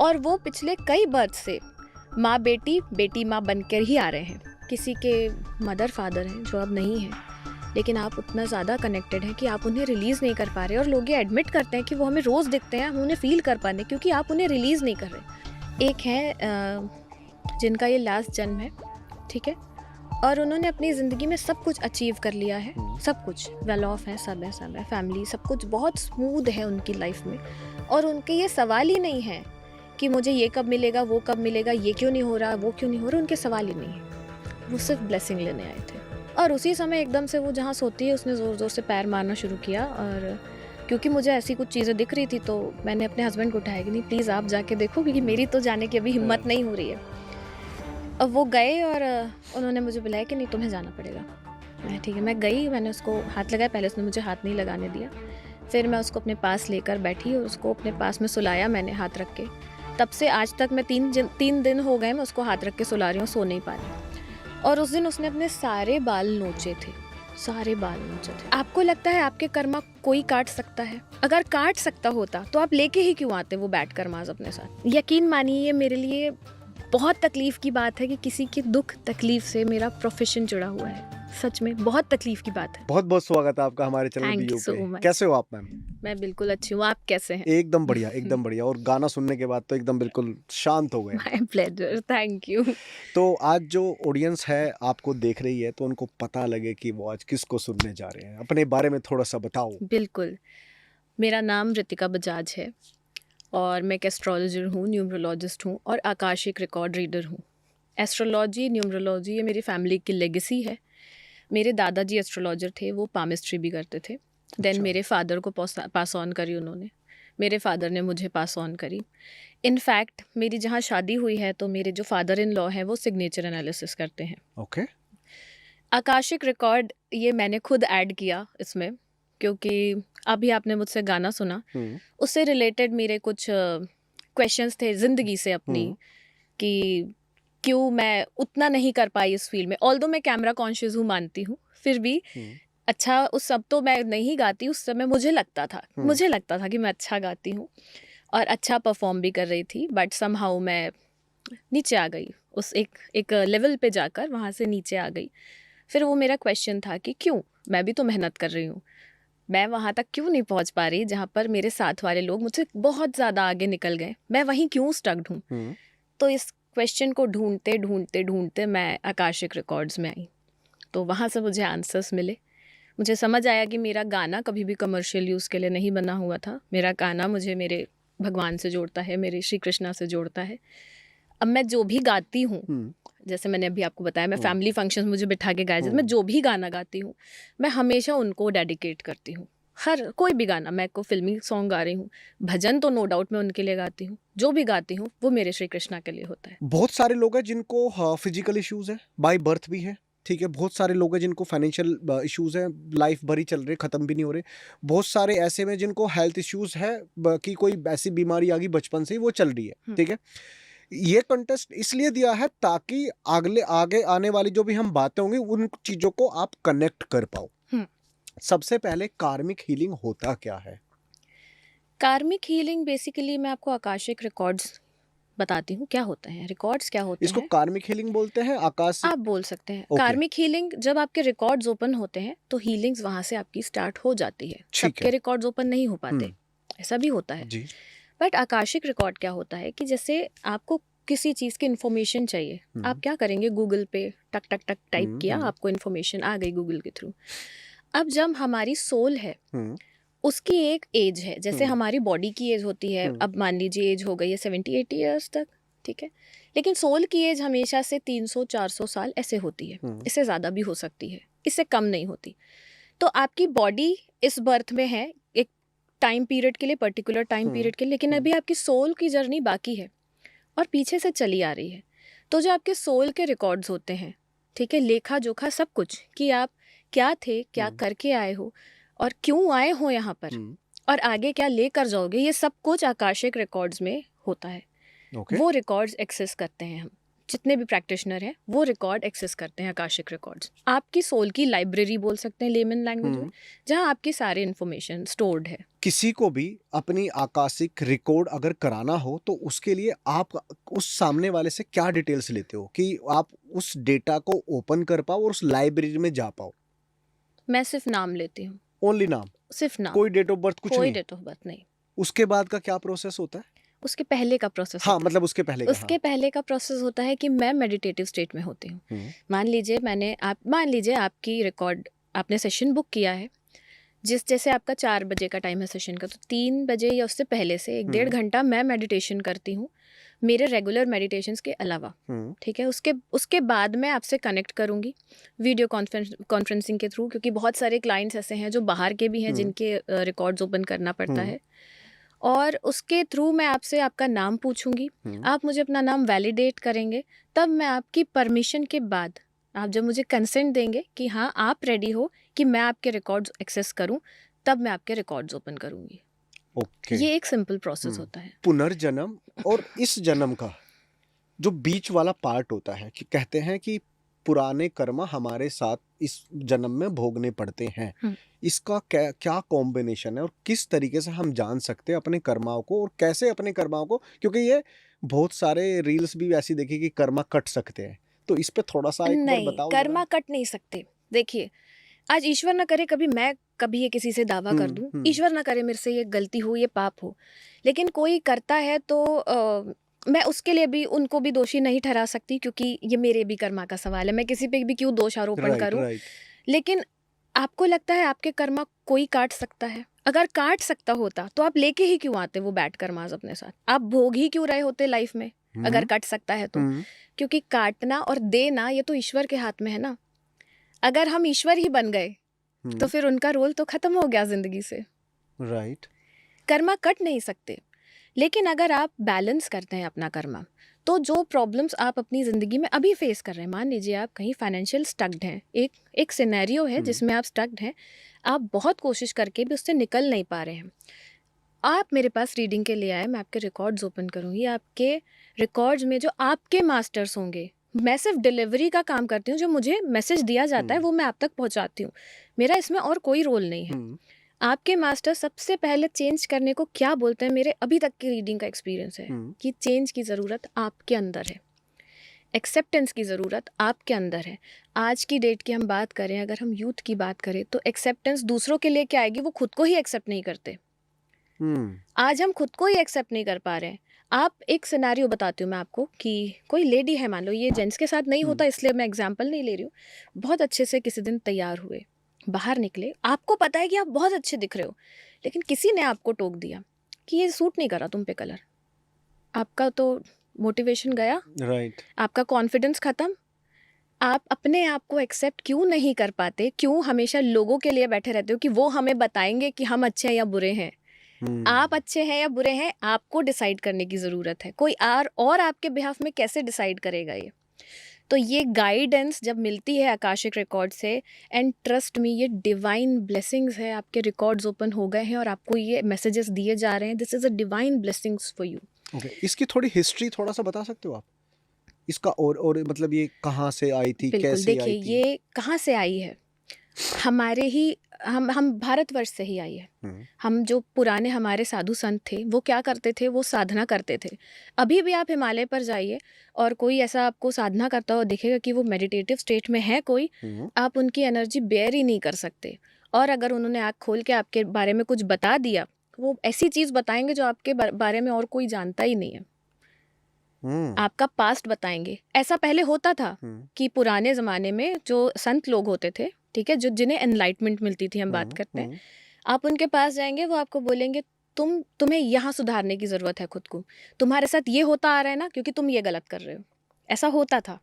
और वो पिछले कई बर्थ से माँ बेटी बेटी माँ बनकर ही आ रहे हैं। किसी के मदर फादर हैं जो अब नहीं हैं, लेकिन आप उतना ज़्यादा कनेक्टेड हैं कि आप उन्हें रिलीज़ नहीं कर पा रहे, और लोग ये एडमिट करते हैं कि वो हमें रोज़ दिखते हैं, हम उन्हें फ़ील कर पा रहे क्योंकि आप उन्हें रिलीज़ नहीं कर रहे। एक है जिनका ये लास्ट जन्म है, ठीक है, और उन्होंने अपनी ज़िंदगी में सब कुछ अचीव कर लिया है, सब कुछ वेल ऑफ है, सब है, फैमिली, सब कुछ बहुत स्मूथ है उनकी लाइफ में, और उनके ये सवाल ही नहीं है कि मुझे ये कब मिलेगा, वो कब मिलेगा, ये क्यों नहीं हो रहा, वो क्यों नहीं हो रहा, उनके सवाल ही नहीं है। वो सिर्फ ब्लेसिंग लेने आए थे, और उसी समय एकदम से वो जहाँ सोती है उसने ज़ोर ज़ोर से पैर मारना शुरू किया। और क्योंकि मुझे ऐसी कुछ चीज़ें दिख रही थी तो मैंने अपने हस्बैंड को उठाया कि नहीं प्लीज़ आप जाके देखो, क्योंकि मेरी तो जाने की अभी हिम्मत नहीं हो रही है। अब वो गए और उन्होंने मुझे बुलाया कि नहीं तुम्हें जाना पड़ेगा। मैं ठीक है, मैं गई, मैंने उसको हाथ लगाया, पहले उसने मुझे हाथ नहीं लगाने दिया, फिर मैं उसको अपने पास लेकर बैठी और उसको अपने पास में सुलाया मैंने हाथ रख के। तब से आज तक मैं 3 दिन हो गए मैं उसको हाथ रख के सुला रही हूँ, सो नहीं पा रही। और उस दिन उसने अपने सारे बाल नोचे थे, सारे बाल नोचे थे। आपको लगता है आपके कर्मा कोई काट सकता है? अगर काट सकता होता तो आप लेके ही क्यों आते वो बैट कर्माज अपने साथ? यकीन मानिए ये मेरे लिए बहुत तकलीफ की बात है कि किसी के दुख तकलीफ से मेरा प्रोफेशन जुड़ा हुआ है। सच में बहुत तकलीफ की बात है। बहुत बहुत स्वागत है आपका हमारे channel Thank you BU so पे। much. कैसे हो आप मैम? मैं बिल्कुल अच्छी हूँ, आप कैसे हैं? एकदम बढ़िया, एकदम बढ़िया। और गाना सुनने के बाद तो एकदम बिल्कुल शांत हो गए। My pleasure, thank you. तो आज जो ऑडियंस है आपको देख रही है तो उनको पता लगे कि वो आज किसको सुनने जा रहे हैं, अपने बारे में थोड़ा सा बताओ। बिल्कुल, मेरा नाम रितिका बजाज है और मैं एक एस्ट्रोलॉजर हूँ, न्यूमरोलॉजिस्ट हूँ और आकाशिक रिकॉर्ड रीडर हूँ। एस्ट्रोलॉजी, न्यूमरोलॉजी ये मेरी फैमिली की लेगेसी है। मेरे दादाजी एस्ट्रोलॉजर थे, वो पामिस्ट्री भी करते थे। देन मेरे फादर को पास ऑन करी उन्होंने, मेरे फादर ने मुझे पास ऑन करी। इनफैक्ट मेरी जहाँ शादी हुई है तो मेरे जो फादर इन लॉ हैं वो सिग्नेचर एनालिसिस करते हैं। ओके। आकाशिक रिकॉर्ड ये मैंने खुद ऐड किया इसमें, क्योंकि अभी आपने मुझसे गाना सुना, उससे रिलेटेड मेरे कुछ क्वेश्चंस थे ज़िंदगी से अपनी, कि क्यों मैं उतना नहीं कर पाई इस फील्ड में। ऑल्दो मैं कैमरा कॉन्शियस हूँ, मानती हूँ, फिर भी अच्छा उस सब तो मैं नहीं गाती। उस समय मुझे लगता था कि मैं अच्छा गाती हूँ और अच्छा परफॉर्म भी कर रही थी, बट समहाउ मैं नीचे आ गई, उस एक लेवल पे जाकर वहाँ से नीचे आ गई। फिर वो मेरा क्वेश्चन था कि क्यों, मैं भी तो मेहनत कर रही हूँ, मैं वहाँ तक क्यों नहीं पहुँच पा रही जहाँ पर मेरे साथ वाले लोग मुझसे बहुत ज़्यादा आगे निकल गए, मैं वहीं क्यों स्टक्ड हूँ। तो इस क्वेश्चन को ढूंढते ढूंढते ढूंढते मैं आकाशिक रिकॉर्ड्स में आई, तो वहाँ से मुझे आंसर्स मिले। मुझे समझ आया कि मेरा गाना कभी भी कमर्शियल यूज़ के लिए नहीं बना हुआ था। मेरा गाना मुझे मेरे भगवान से जोड़ता है, मेरे श्री कृष्णा से जोड़ता है। अब मैं जो भी गाती हूँ, जैसे मैंने अभी आपको बताया, मैं फैमिली फंक्शन मुझे बिठा के गाया, मैं जो भी गाना गाती हूँ मैं हमेशा उनको डेडिकेट करती हूँ। हर कोई भी गाना, मैं को फिल्मी सॉन्ग गा रही हूँ, भजन तो नो डाउट मैं उनके लिए गाती हूँ, जो भी गाती हूँ वो मेरे श्री कृष्णा के लिए होता है। बहुत सारे लोग हैं जिनको फिजिकल इश्यूज है, बाय बर्थ भी है, ठीक है। बहुत सारे लोग हैं जिनको फाइनेंशियल इश्यूज हैं, लाइफ भर ही चल रहे, खत्म भी नहीं हो रहे। बहुत सारे ऐसे में जिनको हेल्थ इश्यूज है कि कोई ऐसी बीमारी आ गई बचपन से ही वो चल रही है, ठीक है। ये कंटेस्ट इसलिए दिया है ताकि आगे आने वाली जो भी हम बातें होंगी उन चीजों को आप कनेक्ट कर पाओ। सबसे पहले कार्मिक हीलिंग होता क्या है? कार्मिक हीलिंग बेसिकली मैं आपको आकाशिक रिकॉर्ड्स बताती हूँ क्या होता है। रिकॉर्ड्स क्या होते इसको हैं? कार्मिक हीलिंग बोलते हैं, आकाश आप बोल सकते हैं। ओके। कार्मिक हीलिंग, जब आपके रिकॉर्ड्स ओपन होते हैं तो हीलिंग्स वहाँ से आपकी स्टार्ट हो जाती है। ठीक सबके है। रिकॉर्ड्स ओपन नहीं हो पाते, ऐसा भी होता है। जी। बट आकाशिक रिकॉर्ड क्या होता है कि जैसे आपको किसी चीज़ की इन्फॉर्मेशन चाहिए, आप क्या करेंगे, गूगल पे टक टक टक टाइप किया, आपको इन्फॉर्मेशन आ गई गूगल के थ्रू। अब जब हमारी सोल है उसकी एक एज है, जैसे हमारी बॉडी की एज होती है, अब मान लीजिए एज हो गई है 70-80 ईयर्स तक, ठीक है, लेकिन सोल की एज हमेशा से 300-400 साल ऐसे होती है। इससे ज़्यादा भी हो सकती है, इससे कम नहीं होती। तो आपकी बॉडी इस बर्थ में है एक टाइम पीरियड के लिए, पर्टिकुलर टाइम पीरियड के लिए, लेकिन अभी आपकी सोल की जर्नी बाकी है और पीछे से चली आ रही है। तो जो आपके सोल के रिकॉर्ड्स होते हैं, ठीक है, लेखा जोखा सब कुछ, कि आप क्या थे, क्या करके आए हो और क्यों आए हो यहाँ पर, और आगे क्या लेकर जाओगे, ये सब कुछ आकाशिक रिकॉर्ड्स में होता है। ओके। वो रिकॉर्ड्स एक्सेस करते हैं हम। जितने भी प्रैक्टिशनर हैं वो रिकॉर्ड एक्सेस करते हैं, आकाशिक रिकॉर्ड्स। आपकी सोल की लाइब्रेरी बोल सकते हैं लेमन लैंग्वेज में, जहाँ आपकी सारी इन्फॉर्मेशन स्टोर्ड है। किसी को भी अपनी आकाशिक रिकॉर्ड अगर कराना हो तो उसके लिए आप उस सामने वाले से क्या डिटेल्स लेते हो कि आप उस डेटा को ओपन कर पाओ और उस लाइब्रेरी में जा पाओ? मैं सिर्फ नाम लेती हूँ, ओनली नाम, सिर्फ नाम, कोई डेट ऑफ बर्थ कुछ कोई नहीं? डेट ऑफ बर्थ नहीं। उसके बाद का क्या प्रोसेस होता है? उसके पहले का प्रोसेस हाँ, होता है। मतलब उसके पहले का। उसके पहले का प्रोसेस होता है कि मैं मेडिटेटिव स्टेट में होती हूँ। मान लीजिए आपकी रिकॉर्ड, आपने सेशन बुक किया है, जैसे आपका 4 बजे का टाइम है सेशन का, तो 3 बजे या उससे पहले से 1-1.5 घंटा मैं मेडिटेशन करती हूँ, मेरे रेगुलर मेडिटेशंस के अलावा। ठीक है, उसके बाद मैं आपसे कनेक्ट करूँगी वीडियो कॉन्फ्रेंसिंग के थ्रू, क्योंकि बहुत सारे क्लाइंट्स ऐसे हैं जो बाहर के भी हैं जिनके रिकॉर्ड्स ओपन करना पड़ता है। और उसके थ्रू मैं आपसे आपका नाम पूछूंगी, आप मुझे अपना नाम वैलिडेट करेंगे, तब मैं आपकी परमिशन के बाद, आप जब मुझे कंसेंट देंगे कि हाँ आप रेडी हो कि मैं आपके रिकॉर्ड्स एक्सेस करूं, तब मैं आपके रिकॉर्ड्स ओपन करूंगी। ओके। ये एक सिंपल प्रोसेस होता है। पुनर्जन्म और इस जन्म का जो बीच वाला पार्ट होता है, कि कहते हैं कि पुराने कर्म हमारे साथ इस जन्म में भोगने पड़ते हैं, इसका क्या कॉम्बिनेशन है और किस तरीके से हम जान सकते हैं अपने कर्माओं को और कैसे अपने कर्माओं को, क्योंकि ये बहुत सारे रील्स भी ऐसी देखी कि कर्मा कट सकते हैं, तो इस पे थोड़ा सा एक बार नहीं, बताओ। कर्मा कट नहीं सकते। देखिए, आज ईश्वर ना करे कभी ये किसी से दावा कर दूं, ईश्वर ना करे मेरे से ये गलती हो, ये पाप हो, लेकिन कोई करता है तो मैं उसके लिए भी उनको भी दोषी नहीं ठहरा सकती, क्योंकि ये मेरे भी कर्मा का सवाल है, मैं किसी पे भी क्यों दोष आरोपण करूं। लेकिन आपको लगता है आपके कर्मा कोई काट सकता है? अगर काट सकता होता तो आप लेके ही क्यों आते वो बैड कर्मास अपने साथ? आप भोग ही क्यों रहे होते लाइफ में अगर कट सकता है तो? क्योंकि काटना और देना ये तो ईश्वर के हाथ में है ना। अगर हम ईश्वर ही बन गए तो फिर उनका रोल तो खत्म हो गया जिंदगी से। राइट। कर्मा कट नहीं सकते, लेकिन अगर आप बैलेंस करते हैं अपना कर्मा, तो जो प्रॉब्लम्स आप अपनी ज़िंदगी में अभी फेस कर रहे हैं, मान लीजिए आप कहीं फाइनेंशियल स्टक्ड हैं, एक सिनेरियो है जिसमें आप स्टक्ड हैं, आप बहुत कोशिश करके भी उससे निकल नहीं पा रहे हैं, आप मेरे पास रीडिंग के लिए आए, मैं आपके रिकॉर्ड्स ओपन करूँगी। आपके रिकॉर्ड्स में जो आपके मास्टर्स होंगे, मैं सिर्फ डिलीवरी का काम करती हूँ, जो मुझे मैसेज दिया जाता है वो मैं आप तक पहुँचाती हूँ, मेरा इसमें और कोई रोल नहीं है। आपके मास्टर सबसे पहले चेंज करने को क्या बोलते हैं, मेरे अभी तक की रीडिंग का एक्सपीरियंस है कि चेंज की ज़रूरत आपके अंदर है, एक्सेप्टेंस की ज़रूरत आपके अंदर है। आज की डेट की हम बात करें, अगर हम यूथ की बात करें, तो एक्सेप्टेंस दूसरों के लिए क्या आएगी, वो खुद को ही एक्सेप्ट नहीं करते। आज हम खुद को ही एक्सेप्ट नहीं कर पा रहे हैं। आप एक सिनेरियो बताती हूँ मैं आपको कि कोई लेडी है, मान लो, ये जेंट्स के साथ नहीं होता इसलिए मैं एग्जांपल नहीं ले रही हूँ, बहुत अच्छे से किसी दिन तैयार हुए, बाहर निकले, आपको पता है कि आप बहुत अच्छे दिख रहे हो, लेकिन किसी ने आपको टोक दिया कि ये सूट नहीं करा तुम पे कलर, आपका तो मोटिवेशन गया, राइट। आपका कॉन्फिडेंस खत्म। आप अपने आप को एक्सेप्ट क्यों नहीं कर पाते? क्यों हमेशा लोगों के लिए बैठे रहते हो कि वो हमें बताएंगे कि हम अच्छे हैं या बुरे हैं? आप अच्छे हैं या बुरे हैं, आपको डिसाइड करने की ज़रूरत है। कोई और आपके बिहाफ में कैसे डिसाइड करेगा ये? तो ये गाइडेंस जब मिलती है आकाशिक रिकॉर्ड से, एंड ट्रस्ट मी, ये डिवाइन ब्लेसिंग्स है। आपके रिकॉर्ड्स ओपन हो गए हैं और आपको ये मैसेजेस दिए जा रहे हैं, this is a divine blessings for you. Okay, इसकी थोड़ी हिस्ट्री थोड़ा सा बता सकते हो आप इसका, और मतलब ये कहाँ से आई थी, बिल्कुल, कैसे देखिए आई थी? ये कहाँ से आई है, हमारे ही हम भारतवर्ष से ही आई है। हम जो पुराने हमारे साधु संत थे वो क्या करते थे, वो साधना करते थे। अभी भी आप हिमालय पर जाइए और कोई ऐसा आपको साधना करता हुआ दिखेगा कि वो मेडिटेटिव स्टेट में है कोई, आप उनकी एनर्जी बेयर ही नहीं कर सकते। और अगर उन्होंने आँख खोल के आपके बारे में कुछ बता दिया, वो ऐसी चीज़ बताएंगे जो आपके बारे में और कोई जानता ही नहीं है। आपका पास्ट बताएंगे। ऐसा पहले होता था कि पुराने ज़माने में जो संत लोग होते थे, ठीक है, जो जिन्हें एनलाइटमेंट मिलती थी, हम बात करते हैं, आप उनके पास जाएंगे, वो आपको बोलेंगे तुम्हें यहाँ सुधारने की ज़रूरत है खुद को, तुम्हारे साथ ये होता आ रहा है ना क्योंकि तुम ये गलत कर रहे हो। ऐसा होता था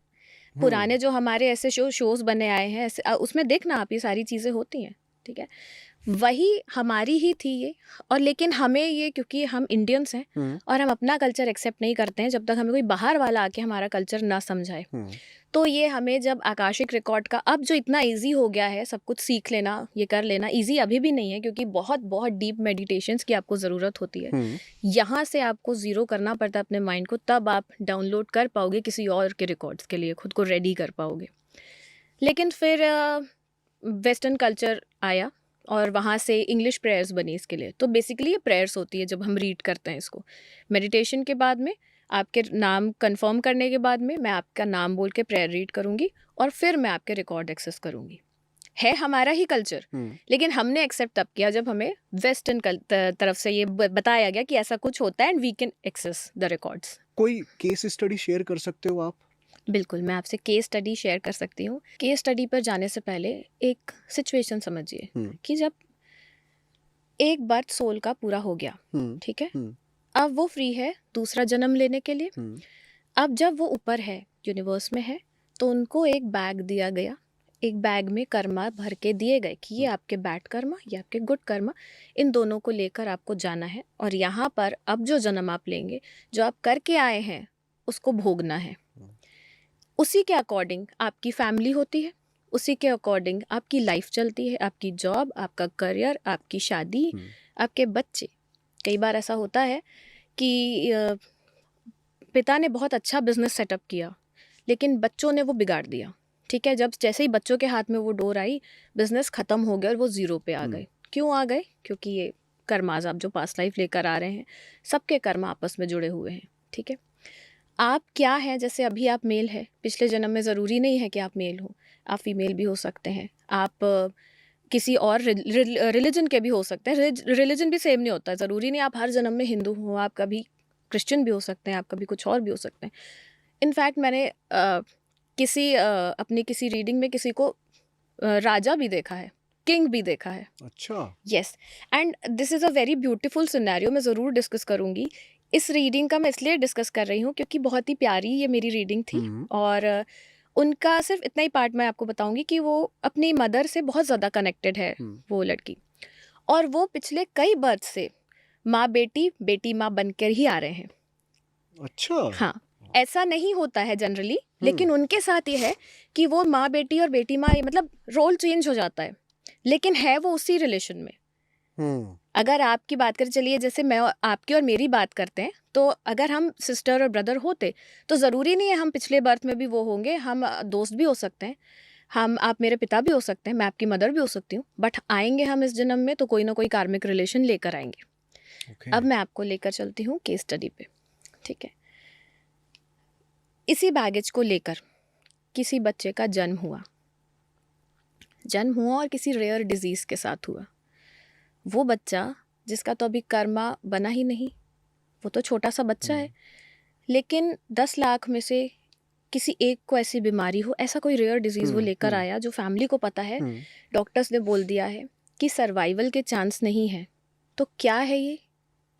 पुराने जो हमारे ऐसे शोज़ बने आए हैं, ऐसे उसमें देखना आप, ये सारी चीज़ें होती हैं, ठीक है। वही हमारी ही थी ये। और लेकिन हमें ये, क्योंकि हम इंडियंस हैं और हम अपना कल्चर एक्सेप्ट नहीं करते हैं जब तक हमें कोई बाहर वाला आके हमारा कल्चर ना समझाए। तो ये हमें जब आकाशिक रिकॉर्ड का, अब जो इतना इजी हो गया है सब कुछ सीख लेना, ये कर लेना, इजी अभी भी नहीं है क्योंकि बहुत बहुत डीप मेडिटेशंस की आपको ज़रूरत होती है। यहाँ से आपको ज़ीरो करना पड़ता है अपने माइंड को, तब आप डाउनलोड कर पाओगे किसी और के रिकॉर्ड्स के लिए, खुद को रेडी कर पाओगे। लेकिन फिर वेस्टर्न कल्चर आया और वहाँ से इंग्लिश प्रेयर्स बनी इसके लिए। तो बेसिकली ये प्रेयर्स होती है जब हम रीड करते हैं इसको। मेडिटेशन के बाद में आपके नाम कंफर्म करने के बाद में मैं आपका नाम बोल के प्रेयर रीड करूँगी और फिर मैं आपके रिकॉर्ड एक्सेस करूँगी। है हमारा ही कल्चर, लेकिन हमने एक्सेप्ट तब किया जब हमें वेस्टर्न तरफ से ये बताया गया कि ऐसा कुछ होता है and we can access the records. कोई केस स्टडी शेयर कर सकते हो आप? बिल्कुल, मैं आपसे केस स्टडी शेयर कर सकती हूँ। केस स्टडी पर जाने से पहले एक सिचुएशन समझिए कि जब एक बर्थ सोल का पूरा हो गया, ठीक है, अब वो फ्री है दूसरा जन्म लेने के लिए। अब जब वो ऊपर है, यूनिवर्स में है, तो उनको एक बैग दिया गया, एक बैग में कर्मा भर के दिए गए कि ये आपके बैड कर्मा, ये आपके गुड कर्मा, इन दोनों को लेकर आपको जाना है और यहाँ पर अब जो जन्म आप लेंगे, जो आप करके आए हैं उसको भोगना है। उसी के अकॉर्डिंग आपकी फैमिली होती है, उसी के अकॉर्डिंग आपकी लाइफ चलती है, आपकी जॉब, आपका करियर, आपकी शादी, आपके बच्चे। कई बार ऐसा होता है कि पिता ने बहुत अच्छा बिजनेस सेटअप किया लेकिन बच्चों ने वो बिगाड़ दिया, ठीक है। जब जैसे ही बच्चों के हाथ में वो डोर आई, बिजनेस ख़त्म हो गया और वो ज़ीरो पे आ गए। क्यों आ गए? क्योंकि ये कर्माज आप जो पास्ट लाइफ लेकर आ रहे हैं, सबके कर्म आपस में जुड़े हुए हैं, ठीक है। आप क्या हैं, जैसे अभी आप मेल है, पिछले जन्म में ज़रूरी नहीं है कि आप मेल हो, आप फीमेल भी हो सकते हैं, आप किसी और रिलीजन के भी हो सकते हैं। रिलीजन भी सेम नहीं होता, ज़रूरी नहीं आप हर जन्म में हिंदू हो, आप कभी क्रिश्चियन भी हो सकते हैं, आप कभी कुछ और भी हो सकते हैं। इनफैक्ट मैंने अपनी किसी रीडिंग में किसी को राजा भी देखा है, किंग भी देखा है। अच्छा। Yes, and this is a very beautiful scenario. मैं ज़रूर डिस्कस करूँगी इस रीडिंग का। मैं इसलिए डिस्कस कर रही हूँ क्योंकि बहुत ही प्यारी ये मेरी रीडिंग थी। और उनका सिर्फ इतना ही पार्ट मैं आपको बताऊंगी कि वो अपनी मदर से बहुत ज़्यादा कनेक्टेड है वो लड़की, और वो पिछले कई बर्थ से माँ बेटी, बेटी माँ बनकर ही आ रहे हैं। अच्छा। हाँ, ऐसा नहीं होता है जनरली, लेकिन उनके साथ ये है कि वो माँ बेटी और बेटी माँ, मतलब रोल चेंज हो जाता है, लेकिन है वो उसी रिलेशन में। अगर आपकी बात करें, चलिए जैसे मैं आपकी और मेरी बात करते हैं, तो अगर हम सिस्टर और ब्रदर होते तो ज़रूरी नहीं है हम पिछले बर्थ में भी वो होंगे, हम दोस्त भी हो सकते हैं, आप मेरे पिता भी हो सकते हैं, मैं आपकी मदर भी हो सकती हूँ, बट आएंगे हम इस जन्म में तो कोई ना कोई कार्मिक रिलेशन लेकर आएंगे। अब मैं आपको लेकर चलती हूँ केस स्टडी पे, ठीक है। इसी बैगेज को लेकर किसी बच्चे का जन्म हुआ और किसी रेयर डिजीज़ के साथ हुआ। वो बच्चा जिसका तो अभी कर्मा बना ही नहीं, वो तो छोटा सा बच्चा है, लेकिन 10 लाख में से किसी एक को ऐसी बीमारी हो, ऐसा कोई रेयर डिजीज़ वो लेकर आया जो फैमिली को पता है, डॉक्टर्स ने बोल दिया है कि सर्वाइवल के चांस नहीं है। तो क्या है ये?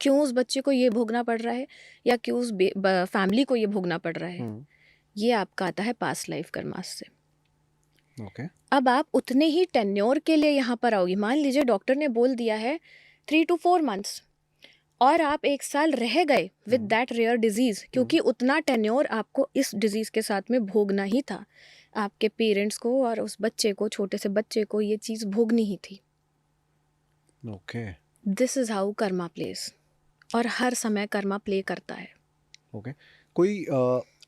क्यों उस बच्चे को ये भोगना पड़ रहा है, या क्यों उस फैमिली को ये भोगना पड़ रहा है? ये आपका आता है पास्ट लाइफ कर्मास से। अब आप उतने ही टेन्योर के लिए यहाँ पर आओगी। मान लीजिए डॉक्टर ने बोल दिया है 3 to 4 months और आप 1 साल रह गए विद दैट रेयर डिजीज़, क्योंकि उतना टेन्योर आपको इस डिजीज़ के साथ में भोगना ही था। आपके पेरेंट्स को और उस बच्चे को, छोटे से बच्चे को, ये चीज़ भोगनी ही थी। This is how Karma place, और हर समय कर्मा प्ले करता है। कोई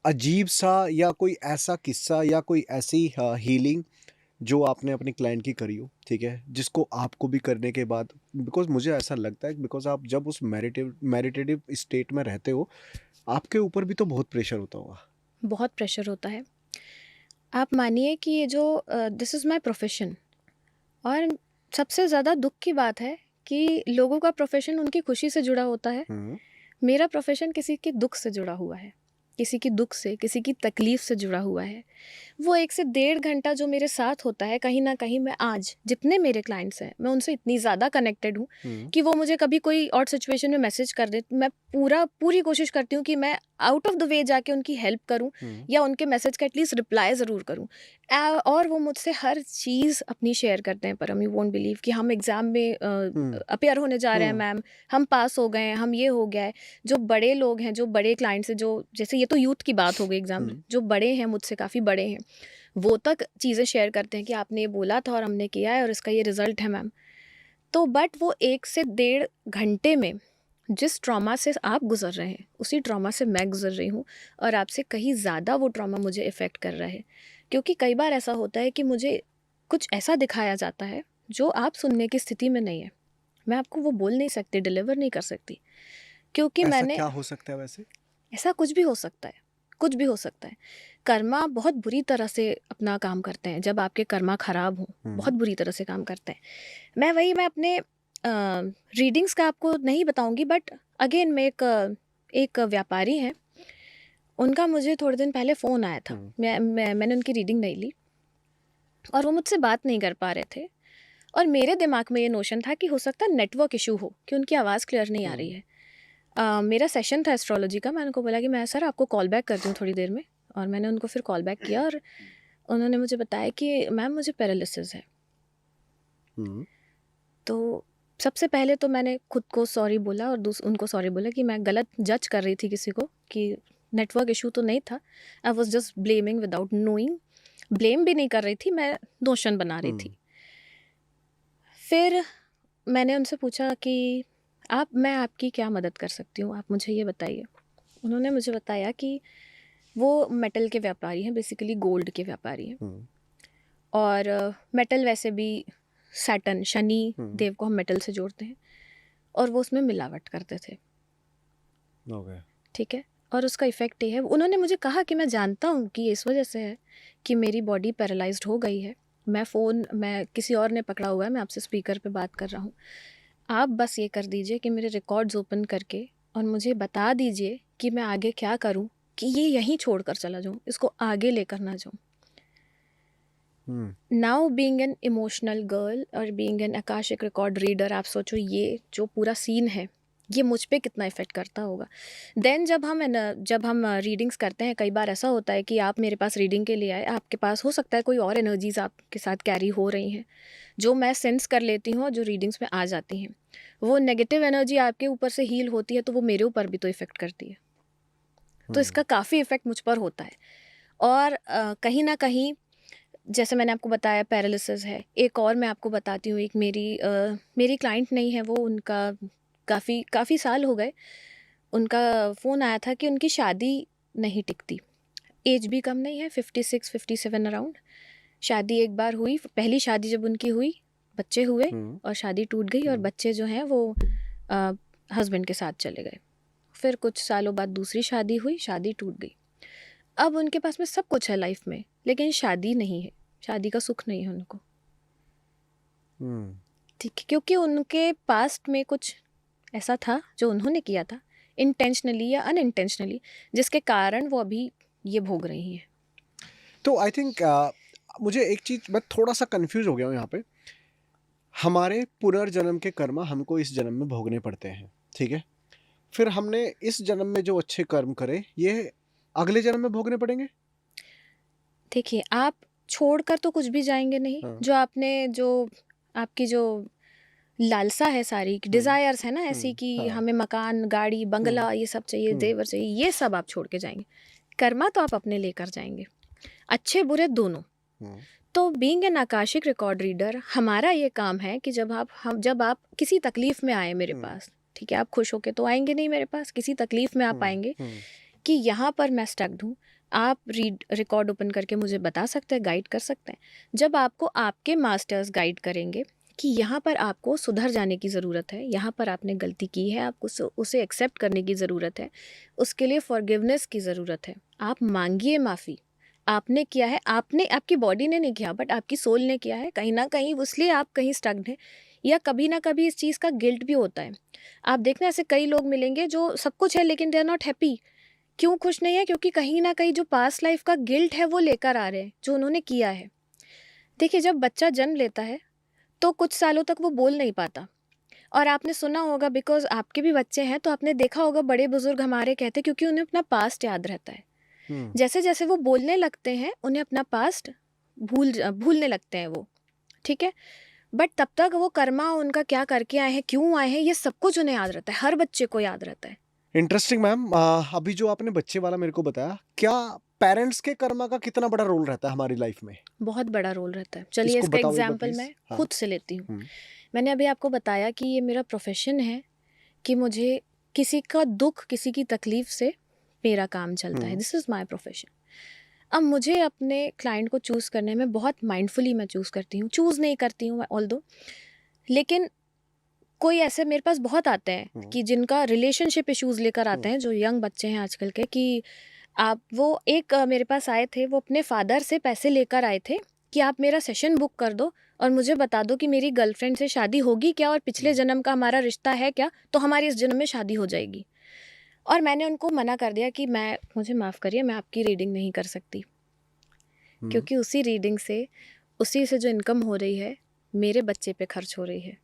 अजीब सा या कोई ऐसा किस्सा या कोई ऐसी हीलिंग जो आपने अपने क्लाइंट की करी हो, ठीक है, जिसको आपको भी करने के बाद, बिकॉज मुझे ऐसा लगता है बिकॉज आप जब उस मेडिटेटिव स्टेट में रहते हो, आपके ऊपर भी तो बहुत प्रेशर होता होगा। बहुत प्रेशर होता है। आप मानिए कि ये जो दिस इज़ माय प्रोफेशन, और सबसे ज़्यादा दुख की बात है कि लोगों का प्रोफेशन उनकी खुशी से जुड़ा होता है। मेरा प्रोफेशन किसी के दुख से जुड़ा हुआ है, किसी की दुख से, किसी की तकलीफ से जुड़ा हुआ है, वो 1 से डेढ़ घंटा जो मेरे साथ होता है, कहीं न कहीं मैं आज जितने मेरे क्लाइंट्स हैं, मैं उनसे इतनी ज़्यादा कनेक्टेड हूँ कि वो मुझे कभी कोई ऑड सिचुएशन में मैसेज कर दे, मैं पूरी कोशिश करती हूँ कि मैं आउट ऑफ द वे जाके उनकी हेल्प करूँ या उनके मैसेज का एटलीस्ट रिप्लाई ज़रूर करूँ। और वो मुझसे हर चीज़ अपनी शेयर करते हैं, परम यू वोंट बिलीव कि हम एग्ज़ाम में अपीयर होने जा रहे हैं मैम, हम पास हो गए हैं, हम ये हो गया है। जो बड़े लोग हैं, जो बड़े क्लाइंट्स हैं, जो जैसे ये तो यूथ की बात हो गई एग्ज़ाम में, जो बड़े हैं, मुझसे काफ़ी बड़े हैं, वो तक चीज़ें शेयर करते हैं कि आपने ये बोला था और हमने किया है और इसका ये रिज़ल्ट है मैम। तो बट वो 1 से डेढ़ घंटे में जिस ट्रॉमा से आप गुज़र रहे हैं, उसी ट्रॉमा से मैं गुज़र रही हूँ और आपसे कहीं ज़्यादा वो ट्रॉमा मुझे इफ़ेक्ट कर रहा है। क्योंकि कई बार ऐसा होता है कि मुझे कुछ ऐसा दिखाया जाता है, जो आप सुनने की स्थिति में नहीं है। मैं आपको वो बोल नहीं सकती, डिलीवर नहीं कर सकती, क्योंकि ऐसा मैंने क्या हो सकता है वैसे? ऐसा कुछ भी हो सकता है, कुछ भी हो सकता है। कर्मा बहुत बुरी तरह से अपना काम करते हैं, जब आपके कर्मा ख़राब हों, बहुत बुरी तरह से काम करते हैं। मैं अपने रीडिंग्स का आपको नहीं बताऊँगी, बट अगेन मैं एक व्यापारी हैं, उनका मुझे थोड़े दिन पहले फ़ोन आया था। मैंने उनकी रीडिंग नहीं ली और वो मुझसे बात नहीं कर पा रहे थे और मेरे दिमाग में ये नोशन था कि हो सकता है नेटवर्क इशू हो, कि उनकी आवाज़ क्लियर नहीं आ रही है। मेरा सेशन था एस्ट्रोलॉजी का, मैंने उनको बोला कि मैं सर आपको कॉल बैक करती हूँ थोड़ी देर में, और मैंने उनको फिर कॉल बैक किया और उन्होंने मुझे बताया कि मैम मुझे पैरालिसिस है। तो सबसे पहले तो मैंने खुद को सॉरी बोला और उनको सॉरी बोला कि मैं गलत जज कर रही थी किसी को, कि नेटवर्क इशू तो नहीं था, I was just blaming without knowing. Blame भी नहीं कर रही थी, मैं नोशन बना रही थी। फिर मैंने उनसे पूछा कि मैं आपकी क्या मदद कर सकती हूँ, आप मुझे ये बताइए। उन्होंने मुझे बताया कि वो मेटल के व्यापारी हैं, बेसिकली गोल्ड के व्यापारी हैं, और मेटल वैसे भी सैटर्न, शनि देव को हम मेटल से जोड़ते हैं, और वो उसमें मिलावट करते थे। ठीक है, और उसका इफ़ेक्ट ये है, उन्होंने मुझे कहा कि मैं जानता हूँ कि इस वजह से है कि मेरी बॉडी पैरालाइज्ड हो गई है। मैं किसी और ने पकड़ा हुआ है, मैं आपसे स्पीकर पे बात कर रहा हूँ। आप बस ये कर दीजिए कि मेरे रिकॉर्ड्स ओपन करके और मुझे बता दीजिए कि मैं आगे क्या करूँ, कि ये यहीं छोड़कर चला जाऊँ, इसको आगे लेकर ना जाऊँ। Now being an emotional girl और being an akashic record reader, आप सोचो ये जो पूरा सीन है, ये मुझ पे कितना इफ़ेक्ट करता होगा। देन जब हम रीडिंग्स करते हैं, कई बार ऐसा होता है कि आप मेरे पास रीडिंग के लिए आए, आपके पास हो सकता है कोई और एनर्जीज़ आपके साथ कैरी हो रही हैं, जो मैं सेंस कर लेती हूँ और जो रीडिंग्स में आ जाती हैं। वो नेगेटिव एनर्जी आपके ऊपर से हील होती है, तो वो मेरे ऊपर भी तो इफ़ेक्ट करती है। तो इसका काफ़ी इफ़ेक्ट मुझ पर होता है। और कहीं ना कहीं, जैसे मैंने आपको बताया पैरालिसिस है, एक और मैं आपको बताती हूँ। एक मेरी क्लाइंट नहीं है वो, उनका काफ़ी साल हो गए, उनका फ़ोन आया था कि उनकी शादी नहीं टिकती। एज भी कम नहीं है, 56-57 अराउंड। शादी एक बार हुई, पहली शादी जब उनकी हुई, बच्चे हुए और शादी टूट गई, और बच्चे जो हैं वो हस्बैंड के साथ चले गए। फिर कुछ सालों बाद दूसरी शादी हुई, शादी टूट गई। अब उनके पास में सब कुछ है लाइफ में, लेकिन शादी नहीं है, शादी का सुख नहीं है उनको। ठीक है, क्योंकि उनके पास्ट में कुछ ऐसा था जो उन्होंने किया था, इंटेंशनली या अनइंटेंशनली, जिसके कारण वो अभी ये भोग रही हैं। तो आई थिंक मुझे एक चीज़, मैं थोड़ा सा कंफ्यूज हो गया हूँ यहाँ पे। हमारे पुनर्जन्म के कर्म हमको इस जन्म में भोगने पड़ते हैं, ठीक है? फिर हमने इस जन्म में जो अच्छे कर्म करे, ये अगले जन्म में भोगने पड़ेंगे? देखिए, आप छोड़कर तो कुछ भी जाएंगे नहीं। जो आपकी जो लालसा है, सारी डिज़ायर्स है ना ऐसी कि हमें मकान, गाड़ी, बंगला, ये सब चाहिए, जेवर चाहिए, ये सब आप छोड़ के जाएंगे। कर्मा तो आप अपने लेकर जाएंगे, अच्छे बुरे दोनों। तो being an akashic record reader, हमारा ये काम है कि जब आप किसी तकलीफ में आए मेरे पास, ठीक है, आप खुश होके तो आएंगे नहीं मेरे पास, किसी तकलीफ में आप आएंगे कि यहाँ पर मैं स्टक्ड हूँ, आप रिकॉर्ड ओपन करके मुझे बता सकते हैं, गाइड कर सकते हैं। जब आपको आपके मास्टर्स गाइड करेंगे कि यहाँ पर आपको सुधर जाने की ज़रूरत है, यहाँ पर आपने गलती की है, आपको उसे एक्सेप्ट करने की ज़रूरत है, उसके लिए फॉरगिवनेस की ज़रूरत है, आप मांगिए माफ़ी। आपने किया है, आपकी बॉडी ने नहीं किया, बट आपकी सोल ने किया है कहीं ना कहीं, इसलिए आप कहीं स्टक्ड हैं, या कभी ना कभी इस चीज़ का गिल्ट भी होता है। आप देखना, ऐसे कई लोग मिलेंगे जो सब कुछ है लेकिन दे आर नॉट हैप्पी, क्यों खुश नहीं है? क्योंकि कहीं ना कहीं जो पास्ट लाइफ का गिल्ट है वो लेकर आ रहे हैं, जो उन्होंने किया है। देखिए, जब बच्चा जन्म लेता है तो कुछ सालों तक वो बोल नहीं पाता। और आपने सुना होगा, बिकॉज आपके भी बच्चे हैं, तो आपने देखा होगा बड़े बुजुर्ग हमारे कहते हैं, क्योंकि उन्हें अपना पास्ट याद रहता है। हम्म। जैसे जैसे वो बोलने लगते हैं उन्हें अपना पास्ट भूलने लगते हैं वो, ठीक है। बट तब तक वो कर्मा उनका क्या करके आए हैं, क्यों आए हैं, ये सब कुछ उन्हें याद रहता है, हर बच्चे को याद रहता है। Interesting ma'am. अभी जो आपने बच्चे वाला मेरे को बताया, क्या पेरेंट्स के कर्मा का कितना बड़ा रोल रहता है हमारी लाइफ में? बहुत बड़ा रोल रहता है। चलिए इसको इसका बताओ एक बार एग्जाम्पल प्लीज। मैं हाँ। खुद से लेती हूँ। हम्म। मैंने अभी आपको बताया कि ये मेरा प्रोफेशन है, कि मुझे किसी का दुख, किसी की तकलीफ से मेरा काम चलता है। This is my profession. अब मुझे अपने क्लाइंट को चूज़ करने में बहुत माइंडफुली मैं चूज़ करती हूँ, चूज़ नहीं करती हूँ मैं ऑल्दो, लेकिन कोई ऐसे मेरे पास बहुत आते हैं कि जिनका रिलेशनशिप इश्यूज लेकर आते हैं, जो यंग बच्चे हैं आजकल के, कि आप वो एक मेरे पास आए थे, वो अपने फादर से पैसे लेकर आए थे कि आप मेरा सेशन बुक कर दो और मुझे बता दो कि मेरी गर्लफ्रेंड से शादी होगी क्या, और पिछले जन्म का हमारा रिश्ता है क्या, तो हमारी इस जन्म में शादी हो जाएगी। और मैंने उनको मना कर दिया कि मुझे माफ़ करिए, मैं आपकी रीडिंग नहीं कर सकती, क्योंकि उसी रीडिंग से, उसी से जो इनकम हो रही है, मेरे बच्चे पे खर्च हो रही है।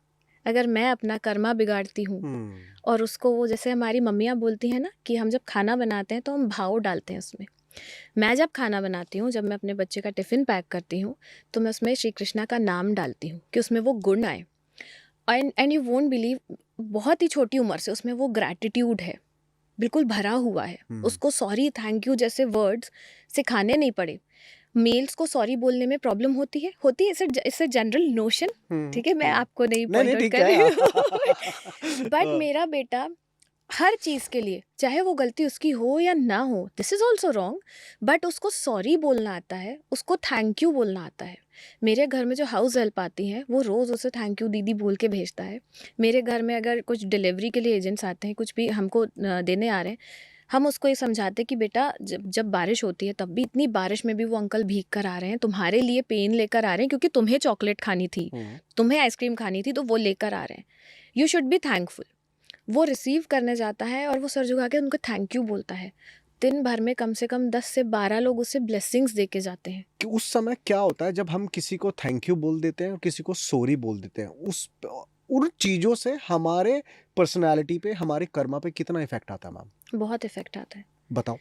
अगर मैं अपना कर्मा बिगाड़ती हूँ और उसको, वो जैसे हमारी मम्मियाँ बोलती हैं ना कि हम जब खाना बनाते हैं तो हम भाव डालते हैं उसमें। मैं जब खाना बनाती हूँ, जब मैं अपने बच्चे का टिफ़िन पैक करती हूँ, तो मैं उसमें श्री कृष्णा का नाम डालती हूँ कि उसमें वो गुण आए। एंड यू वोंट बिलीव, बहुत ही छोटी उम्र से उसमें वो ग्रैटिट्यूड है, बिल्कुल भरा हुआ है। उसको सॉरी, थैंक यू जैसे वर्ड्स सिखाने नहीं पड़े। मेल्स को सॉरी बोलने में प्रॉब्लम होती है, इससे जनरल नोशन, ठीक है, मैं आपको नहीं नहीं नहीं पॉइंट आउट ठीक कर है। रही हूँ। बट मेरा बेटा हर चीज़ के लिए, चाहे वो गलती उसकी हो या ना हो, this is also wrong, but उसको सॉरी बोलना आता है, उसको थैंक यू बोलना आता है। मेरे घर में जो हाउस हेल्प आती हैं, वो रोज़ उसे थैंक यू दीदी बोल के भेजता है। मेरे घर में अगर कुछ डिलीवरी के लिए एजेंट्स आते हैं, कुछ भी हमको देने आ रहे हैं, हम उसको ये समझाते कि बेटा, जब जब बारिश होती है, तब भी इतनी बारिश में भी वो अंकल भीग कर आ रहे हैं, तुम्हारे लिए पेन लेकर आ रहे हैं, क्योंकि तुम्हें चॉकलेट खानी थी, तुम्हें आइसक्रीम खानी थी, तो वो लेकर आ रहे हैं। You should be thankful. वो रिसीव करने जाता है और वो सर झुका के उनको थैंक यू बोलता है। दिन भर में कम से कम 10 से 12 लोग उसे ब्लेसिंग्स दे के जाते हैं। कि उस समय क्या होता है जब हम किसी को थैंक यू बोल देते हैं और किसी को सॉरी बोल देते हैं, उन चीजों से हमारे पर्सनालिटी पे, हमारे कर्मा पे कितना इफेक्ट आता है मैम? बहुत इफेक्ट आता है। बताओ।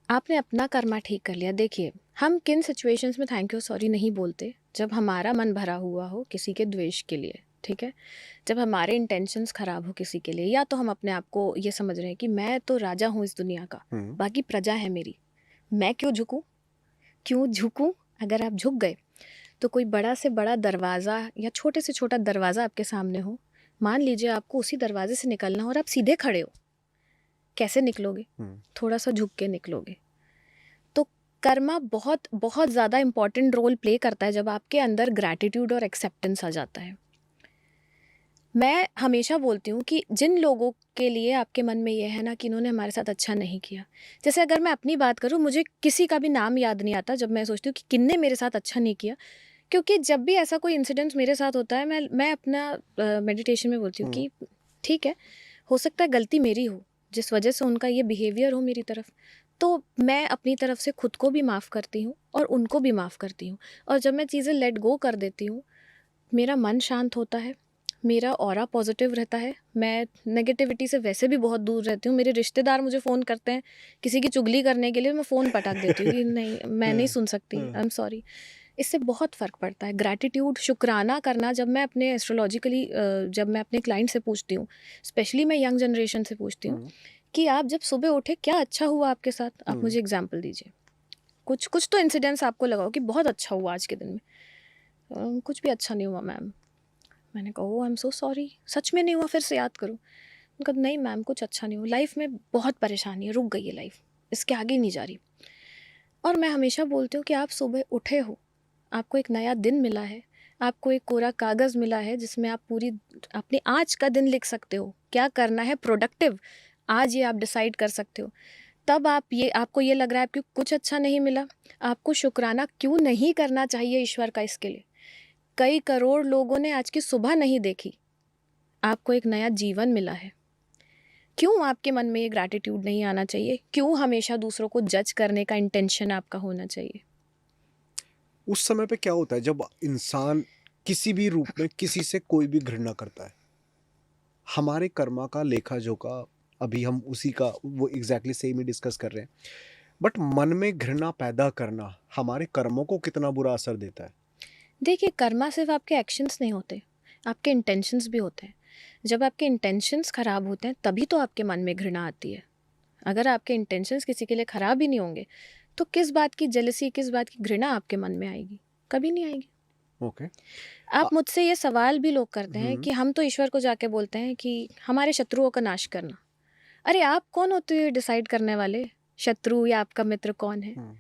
आपने अपना कर्मा ठीक कर लिया। देखिए, हम किन सिचुएशंस में थैंक यू सॉरी नहीं बोलते, जब हमारा मन भरा हुआ हो किसी के द्वेष के लिए, ठीक है, जब हमारे इंटेंशंस खराब हो किसी के लिए, या तो हम अपने आप को ये समझ रहे हैं कि मैं तो राजा हूँ इस दुनिया का, बाकी प्रजा है मेरी, मैं क्यों झुकूं, क्यों झुकूं। अगर आप झुक गए तो कोई बड़ा से बड़ा दरवाज़ा या छोटे से छोटा दरवाज़ा आपके सामने हो, मान लीजिए आपको उसी दरवाजे से निकलना हो और आप सीधे खड़े हो, कैसे निकलोगे? थोड़ा सा झुक के निकलोगे। तो कर्मा बहुत बहुत ज़्यादा इम्पॉर्टेंट रोल प्ले करता है जब आपके अंदर ग्रैटिट्यूड और एक्सेप्टेंस आ जाता है। मैं हमेशा बोलती हूँ कि जिन लोगों के लिए आपके मन में ये है ना कि इन्होंने हमारे साथ अच्छा नहीं किया, जैसे अगर मैं अपनी बात करूँ, मुझे किसी का भी नाम याद नहीं आता जब मैं सोचती हूँ कि किन्ने मेरे साथ अच्छा नहीं किया, क्योंकि जब भी ऐसा कोई इंसिडेंट मेरे साथ होता है, मैं अपना मेडिटेशन में बोलती हूँ कि ठीक है, हो सकता है गलती मेरी हो, जिस वजह से उनका ये बिहेवियर हो मेरी तरफ, तो मैं अपनी तरफ से खुद को भी माफ़ करती हूँ और उनको भी माफ़ करती हूँ। और जब मैं चीज़ें लेट गो कर देती हूँ, मेरा मन शांत होता है, मेरा ऑरा पॉजिटिव रहता है, मैं नेगेटिविटी से वैसे भी बहुत दूर रहती हूँ। मेरे रिश्तेदार मुझे फ़ोन करते हैं किसी की चुगली करने के लिए, मैं फ़ोन पटक देती हूँ कि नहीं, मैं नहीं सुन सकती, आई एम सॉरी। इससे बहुत फ़र्क पड़ता है। ग्रैटिट्यूड, शुक्राना करना, जब मैं अपने एस्ट्रोलॉजिकली जब मैं अपने क्लाइंट से पूछती हूँ, स्पेशली मैं यंग जनरेशन से पूछती हूँ कि आप जब सुबह उठे क्या अच्छा हुआ आपके साथ, आप मुझे एग्जाम्पल दीजिए। कुछ कुछ तो इंसिडेंट्स आपको लगा हो कि बहुत अच्छा हुआ आज के दिन में। कुछ भी अच्छा नहीं हुआ मैम। मैंने कहा ओह आई एम सो सॉरी, सच में नहीं हुआ, फिर से याद करो। उनका नहीं मैम, कुछ अच्छा नहीं हुआ, लाइफ में बहुत परेशानी है, रुक गई है लाइफ, इसके आगे नहीं जा रही। और मैं हमेशा बोलती हूँ कि आप सुबह उठे हो, आपको एक नया दिन मिला है, आपको एक कोरा कागज़ मिला है जिसमें आप पूरी अपने आज का दिन लिख सकते हो, क्या करना है प्रोडक्टिव, आज ये आप डिसाइड कर सकते हो। तब आपको ये लग रहा है कि कुछ अच्छा नहीं मिला, आपको शुक्राना क्यों नहीं करना चाहिए ईश्वर का इसके लिए। कई करोड़ लोगों ने आज की सुबह नहीं देखी, आपको एक नया जीवन मिला है। क्यों आपके मन में ये ग्रैटिट्यूड नहीं आना चाहिए? क्यों हमेशा दूसरों को जज करने का इंटेंशन आपका होना चाहिए? उस समय पे क्या होता है जब इंसान किसी भी रूप में किसी से कोई भी घृणा करता है, हमारे कर्मा का लेखा जोखा, अभी हम उसी का वो एग्जैक्टली सेम ही डिस्कस कर रहे हैं। बट मन में घृणा पैदा करना हमारे कर्मों को कितना बुरा असर देता है। देखिए, कर्मा सिर्फ आपके एक्शंस नहीं होते, आपके इंटेंशंस भी होते हैं। जब आपके इंटेंशंस खराब होते हैं तभी तो आपके मन में घृणा आती है। अगर आपके इंटेंशंस किसी के लिए खराब ही नहीं होंगे तो किस बात की जेलसी, किस बात की घृणा आपके मन में आएगी? कभी नहीं आएगी। ओके। आप मुझसे ये सवाल भी लोग करते हैं हम्म। कि हम तो ईश्वर को जाके बोलते हैं कि हमारे शत्रुओं का नाश करना। अरे आप कौन होते हो डिसाइड करने वाले शत्रु या आपका मित्र कौन है? हम्म।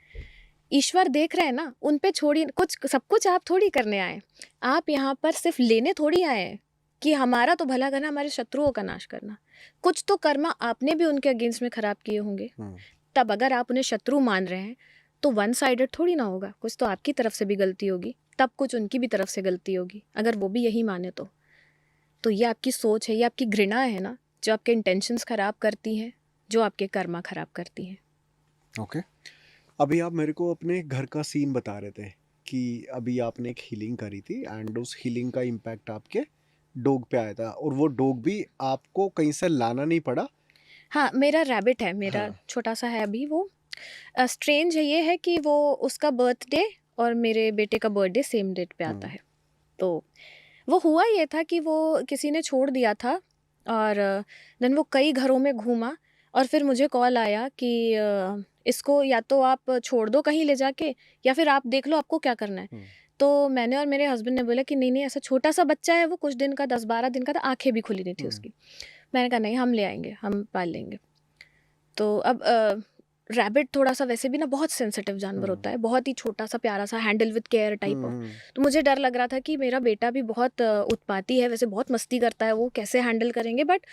ईश्वर देख रहे हैं ना, उन पे छोड़ी कुछ, सब कुछ आप थोड़ी करने आए। आप यहाँ पर सिर्फ लेने थोड़ी आए हैं कि हमारा तो भला करना, हमारे शत्रुओं का नाश करना। कुछ तो कर्म आपने भी उनके अगेंस्ट में खराब किए होंगे। हम्म। तब अगर आप उन्हें शत्रु मान रहे हैं तो वन साइडेड थोड़ी ना होगा, कुछ तो आपकी तरफ से भी गलती होगी, तब कुछ उनकी भी तरफ से गलती होगी, अगर वो भी यही माने तो ये आपकी सोच है, ये आपकी घृणा है ना, जो आपके इंटेंशंस खराब करती हैं, जो आपके कर्मा खराब करती हैं। ओके। अभी आप मेरे को अपने घर का सीन बता रहे थे कि अभी आपने एक हीलिंग करी थी एंड उस हीलिंग का इम्पैक्ट आपके डॉग पे आया था, और वो डॉग भी आपको कहीं से लाना नहीं पड़ा। हाँ, मेरा रैबिट है, मेरा हाँ। छोटा सा है अभी वो। स्ट्रेंज है ये है कि वो, उसका बर्थडे और मेरे बेटे का बर्थडे सेम डेट पे आता है। तो वो हुआ ये था कि वो किसी ने छोड़ दिया था और देन वो कई घरों में घूमा और फिर मुझे कॉल आया कि इसको या तो आप छोड़ दो कहीं ले जाके या फिर आप देख लो आपको क्या करना है। तो मैंने और मेरे हस्बैंड ने बोला कि नहीं नहीं, ऐसा छोटा सा बच्चा है, वो कुछ दिन का, 10-12 दिन का था, आंखें भी खुली नहीं थी उसकी। मैंने कहा नहीं, हम ले आएंगे, हम पाल लेंगे। तो अब रैबिट थोड़ा सा वैसे भी ना बहुत सेंसिटिव जानवर होता है, बहुत ही छोटा सा प्यारा सा, handle with care type of. तो मुझे डर लग रहा था कि मेरा बेटा भी बहुत उत्पाती है, वैसे बहुत मस्ती करता है, वो कैसे हैंडल करेंगे। बट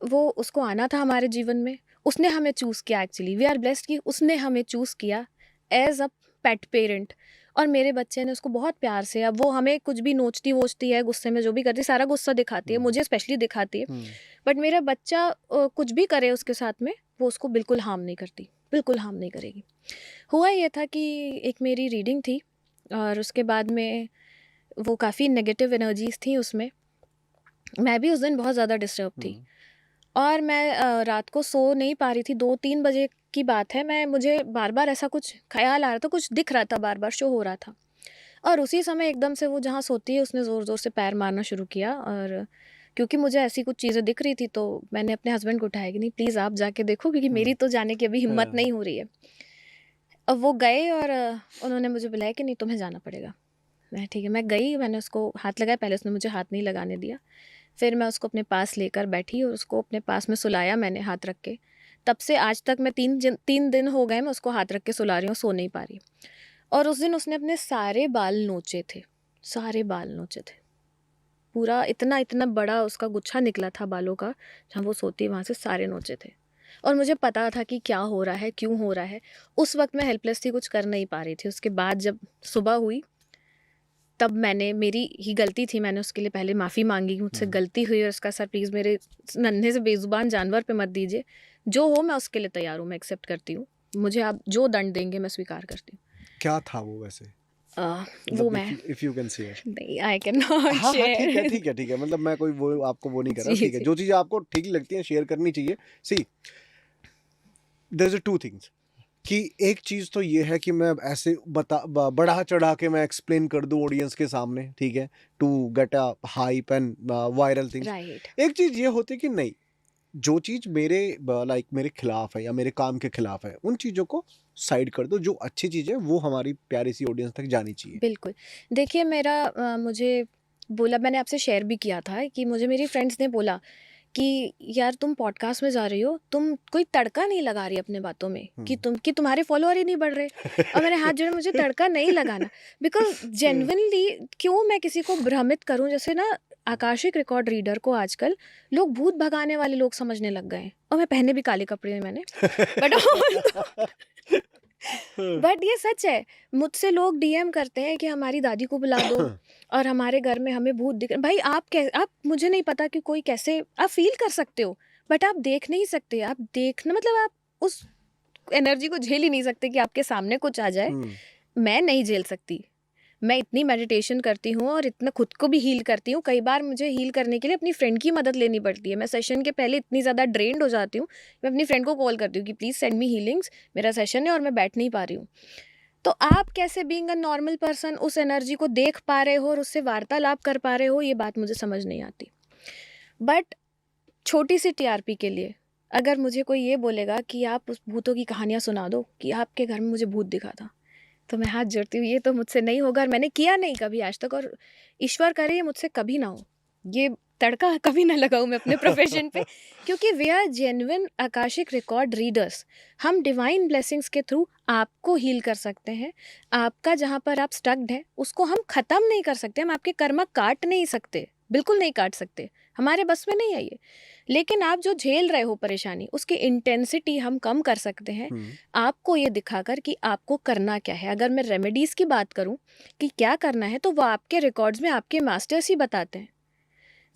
वो, उसको आना था हमारे जीवन में, उसने हमें चूज़ किया। एक्चुअली वी आर ब्लेस्ड कि उसने हमें चूज़ किया एज अ पेट पेरेंट। और मेरे बच्चे ने उसको बहुत प्यार से, अब वो हमें कुछ भी नोचती वोचती है, गुस्से में जो भी करती है, सारा गुस्सा दिखाती है, मुझे स्पेशली दिखाती है। बट मेरा बच्चा कुछ भी करे उसके साथ में, वो उसको बिल्कुल हार्म नहीं करती, बिल्कुल हार्म नहीं करेगी। हुआ ये था कि एक मेरी रीडिंग थी और उसके बाद में वो काफ़ी नेगेटिव एनर्जीज थी उसमें। मैं भी उस दिन बहुत ज़्यादा डिस्टर्ब थी और मैं रात को सो नहीं पा रही थी। 2-3 बजे की बात है, मुझे बार बार ऐसा कुछ ख्याल आ रहा था, कुछ दिख रहा था, बार बार शो हो रहा था। और उसी समय एकदम से वो जहाँ सोती है उसने ज़ोर ज़ोर से पैर मारना शुरू किया। और क्योंकि मुझे ऐसी कुछ चीज़ें दिख रही थी तो मैंने अपने हस्बैंड को उठाया कि नहीं प्लीज़ आप जाके देखो, क्योंकि मेरी तो जाने की अभी हिम्मत नहीं हो रही है। अब वो गए और उन्होंने मुझे बुलाया कि नहीं तुम्हें जाना पड़ेगा। मैं ठीक है, मैं गई, मैंने उसको हाथ लगाया, पहले उसने मुझे हाथ नहीं लगाने दिया। फिर मैं उसको अपने पास लेकर बैठी और उसको अपने पास में सुलाया मैंने हाथ रख के। तब से आज तक मैं 3 दिन हो गए मैं उसको हाथ रख के सुला रही हूँ, सो नहीं पा रही। और उस दिन उसने अपने सारे बाल नोचे थे, सारे बाल नोचे थे। पूरा इतना इतना बड़ा उसका गुच्छा निकला था बालों का, जहाँ वो सोती वहाँ से सारे नोचे थे। और मुझे पता था कि क्या हो रहा है, क्यों हो रहा है। उस वक्त मैं हेल्पलेस थी, कुछ कर नहीं पा रही थी। उसके बाद जब सुबह हुई तब मैंने, मेरी ही गलती थी, मैंने उसके लिए पहले माफ़ी मांगी, मुझसे गलती हुई और उसका सर प्लीज़ मेरे नन्हे से बेजुबान जानवर पे मत दीजिए। जो हो मैं उसके लिए तैयार हूँ, मैं एक्सेप्ट करती हूँ। मुझे आप जो दंड देंगे मैं स्वीकार करती हूँ। क्या था वो वैसे? वो मैं इफ यू कैन शेयर। नहीं, आई कैन नॉट हाँ हाँ, ठीक है शेयर। ठीक है ठीक है, मतलब मैं कोई वो आपको वो नहीं कर रहा, जी ठीक है, जी। जो चीज़ें आपको ठीक लगती हैं शेयर करनी चाहिए। सी, देयर इज टू थिंग्स कि एक चीज़ तो ये है कि मैं ऐसे बढ़ा चढ़ा के मैं एक्सप्लेन कर दूं ऑडियंस के सामने, ठीक है, to get a hype and viral things. Right. एक चीज़ ये होती है कि नहीं, जो चीज़ मेरे लाइक मेरे खिलाफ है या मेरे काम के खिलाफ है, उन चीज़ों को साइड कर दो। जो अच्छी चीज़ है वो हमारी प्यारी सी ऑडियंस तक जानी चाहिए। बिल्कुल। देखिए मेरा मुझे बोला, मैंने आपसे शेयर भी किया था कि मुझे मेरी फ्रेंड्स ने बोला कि यार तुम पॉडकास्ट में जा रही हो, तुम कोई तड़का नहीं लगा रही अपने बातों में कि तुम्हारे फॉलोअर ही नहीं बढ़ रहे। और मैंने हाथ जोड़े, मुझे तड़का नहीं लगाना। बिकॉज जेन्युइनली क्यों मैं किसी को भ्रमित करूं? जैसे ना आकाशिक रिकॉर्ड रीडर को आजकल लोग भूत भगाने वाले लोग समझने लग गए हैं। और मैं पहने भी काले कपड़े हैं मैंने, बट बट ये सच है। मुझसे लोग डीएम करते हैं कि हमारी दादी को बुला दो और हमारे घर में हमें भूत दिख। भाई आप मुझे नहीं पता कि कोई कैसे आप फील कर सकते हो, बट आप देख नहीं सकते, आप देखना मतलब आप उस एनर्जी को झेल ही नहीं सकते कि आपके सामने कुछ आ जाए। मैं नहीं झेल सकती। मैं इतनी मेडिटेशन करती हूँ और इतना खुद को भी हील करती हूँ। कई बार मुझे हील करने के लिए अपनी फ्रेंड की मदद लेनी पड़ती है। मैं सेशन के पहले इतनी ज़्यादा ड्रेन्ड हो जाती हूँ, मैं अपनी फ्रेंड को कॉल करती हूँ कि प्लीज़ सेंड मी हीलिंग्स, मेरा सेशन है और मैं बैठ नहीं पा रही हूँ। तो आप कैसे बीइंग अ नॉर्मल पर्सन उस एनर्जी को देख पा रहे हो और उससे वार्तालाप कर पा रहे हो, ये बात मुझे समझ नहीं आती। बट छोटी सी टीआरपी के लिए अगर मुझे कोई ये बोलेगा कि आप उस भूतों की कहानियाँ सुना दो कि आपके घर में मुझे भूत दिखा था, तो मैं हाथ जोड़ती हूँ, ये तो मुझसे नहीं होगा और मैंने किया नहीं कभी आज तक, और ईश्वर करे ये मुझसे कभी ना हो, ये तड़का कभी ना लगाऊं मैं अपने प्रोफेशन पे, क्योंकि we are genuine akashic record readers. हम डिवाइन ब्लेसिंग्स के थ्रू आपको हील कर सकते हैं। आपका जहाँ पर आप स्टक्ड हैं उसको हम ख़त्म नहीं कर सकते, हम आपके कर्म काट नहीं सकते, बिल्कुल नहीं काट सकते, हमारे बस में नहीं है ये। लेकिन आप जो झेल रहे हो परेशानी, उसकी इंटेंसिटी हम कम कर सकते हैं आपको ये दिखाकर कि आपको करना क्या है। अगर मैं रेमेडीज़ की बात करूं कि क्या करना है, तो वो आपके रिकॉर्ड्स में आपके मास्टर्स ही बताते हैं।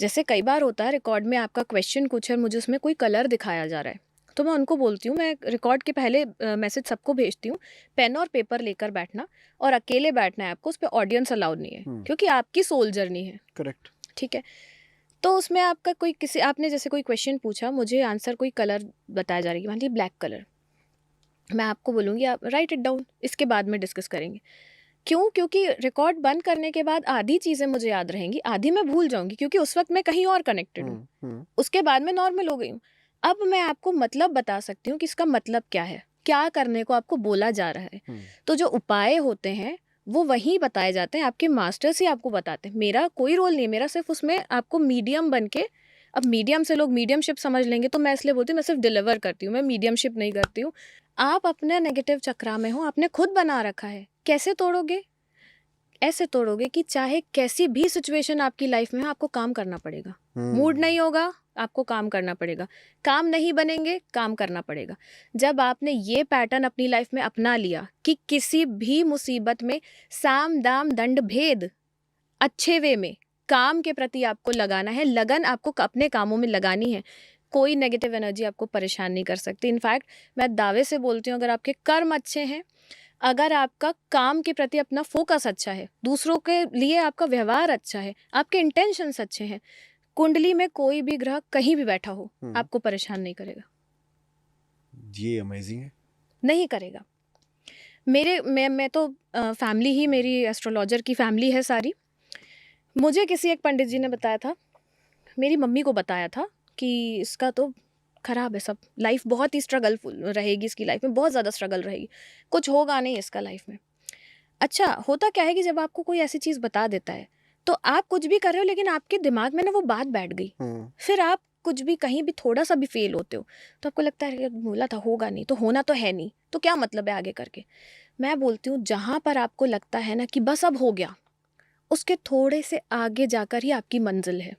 जैसे कई बार होता है रिकॉर्ड में आपका क्वेश्चन कुछ है, मुझे उसमें कोई कलर दिखाया जा रहा है, तो मैं उनको बोलती हूँ, मैं रिकॉर्ड के पहले मैसेज सबको भेजती हूँ, पेन और पेपर लेकर बैठना और अकेले बैठना है आपको, उस पर ऑडियंस अलाउड नहीं है क्योंकि आपकी सोल जर्नी है। करेक्ट। ठीक है, तो उसमें आपका कोई किसी आपने जैसे कोई क्वेश्चन पूछा, मुझे आंसर कोई कलर बताया जा रहा है, मान लीजिए ब्लैक कलर, मैं आपको बोलूँगी आप राइट इट डाउन, इसके बाद में डिस्कस करेंगे। क्यों? क्योंकि रिकॉर्ड बंद करने के बाद आधी चीज़ें मुझे याद रहेंगी, आधी मैं भूल जाऊंगी क्योंकि उस वक्त मैं कहीं और कनेक्टेड हूँ। उसके बाद मैं नॉर्मल हो गई हूँ। अब मैं आपको मतलब बता सकती हूँ कि इसका मतलब क्या है, क्या करने को आपको बोला जा रहा है। तो जो उपाय होते हैं वो वहीं बताए जाते हैं, आपके मास्टर्स ही आपको बताते हैं, मेरा कोई रोल नहीं है, मेरा सिर्फ उसमें आपको मीडियम बन के, अब मीडियम से लोग मीडियमशिप समझ लेंगे, तो मैं इसलिए बोलती हूँ मैं सिर्फ डिलीवर करती हूँ, मैं मीडियमशिप नहीं करती हूँ। आप अपने नेगेटिव चक्रा में हो, आपने खुद बना रखा है, कैसे तोड़ोगे? ऐसे तोड़ोगे कि चाहे कैसी भी सिचुएशन आपकी लाइफ में हो, आपको काम करना पड़ेगा। मूड नहीं होगा, आपको काम करना पड़ेगा, काम नहीं बनेंगे, काम करना पड़ेगा। जब आपने ये पैटर्न अपनी लाइफ में अपना लिया कि किसी भी मुसीबत में साम दाम दंड भेद, अच्छे वे में काम के प्रति आपको लगाना है, लगन आपको अपने कामों में लगानी है, कोई नेगेटिव एनर्जी आपको परेशान नहीं कर सकती। इनफैक्ट मैं दावे से बोलती हूँ, अगर आपके कर्म अच्छे हैं, अगर आपका काम के प्रति अपना फोकस अच्छा है, दूसरों के लिए आपका व्यवहार अच्छा है, आपके इंटेंशंस अच्छे हैं, कुंडली में कोई भी ग्रह कहीं भी बैठा हो आपको परेशान नहीं करेगा। ये अमेजिंग है। नहीं करेगा। मैं तो फैमिली ही मेरी एस्ट्रोलॉजर की फैमिली है सारी। मुझे किसी एक पंडित जी ने बताया था, मेरी मम्मी को बताया था कि इसका तो खराब है सब, लाइफ बहुत ही स्ट्रगलफुल रहेगी, इसकी लाइफ में बहुत ज़्यादा स्ट्रगल रहेगी, कुछ होगा नहीं इसका लाइफ में। अच्छा, होता क्या है कि जब आपको कोई ऐसी चीज़ बता देता है तो आप कुछ भी कर रहे हो, लेकिन आपके दिमाग में ना वो बात बैठ गई, फिर आप कुछ भी कहीं भी थोड़ा सा भी फेल होते हो तो आपको लगता है बोला था होगा नहीं, तो होना तो है नहीं, तो क्या मतलब है आगे करके। मैं बोलती हूँ जहाँ पर आपको लगता है ना कि बस अब हो गया, उसके थोड़े से आगे जाकर ही आपकी मंजिल है।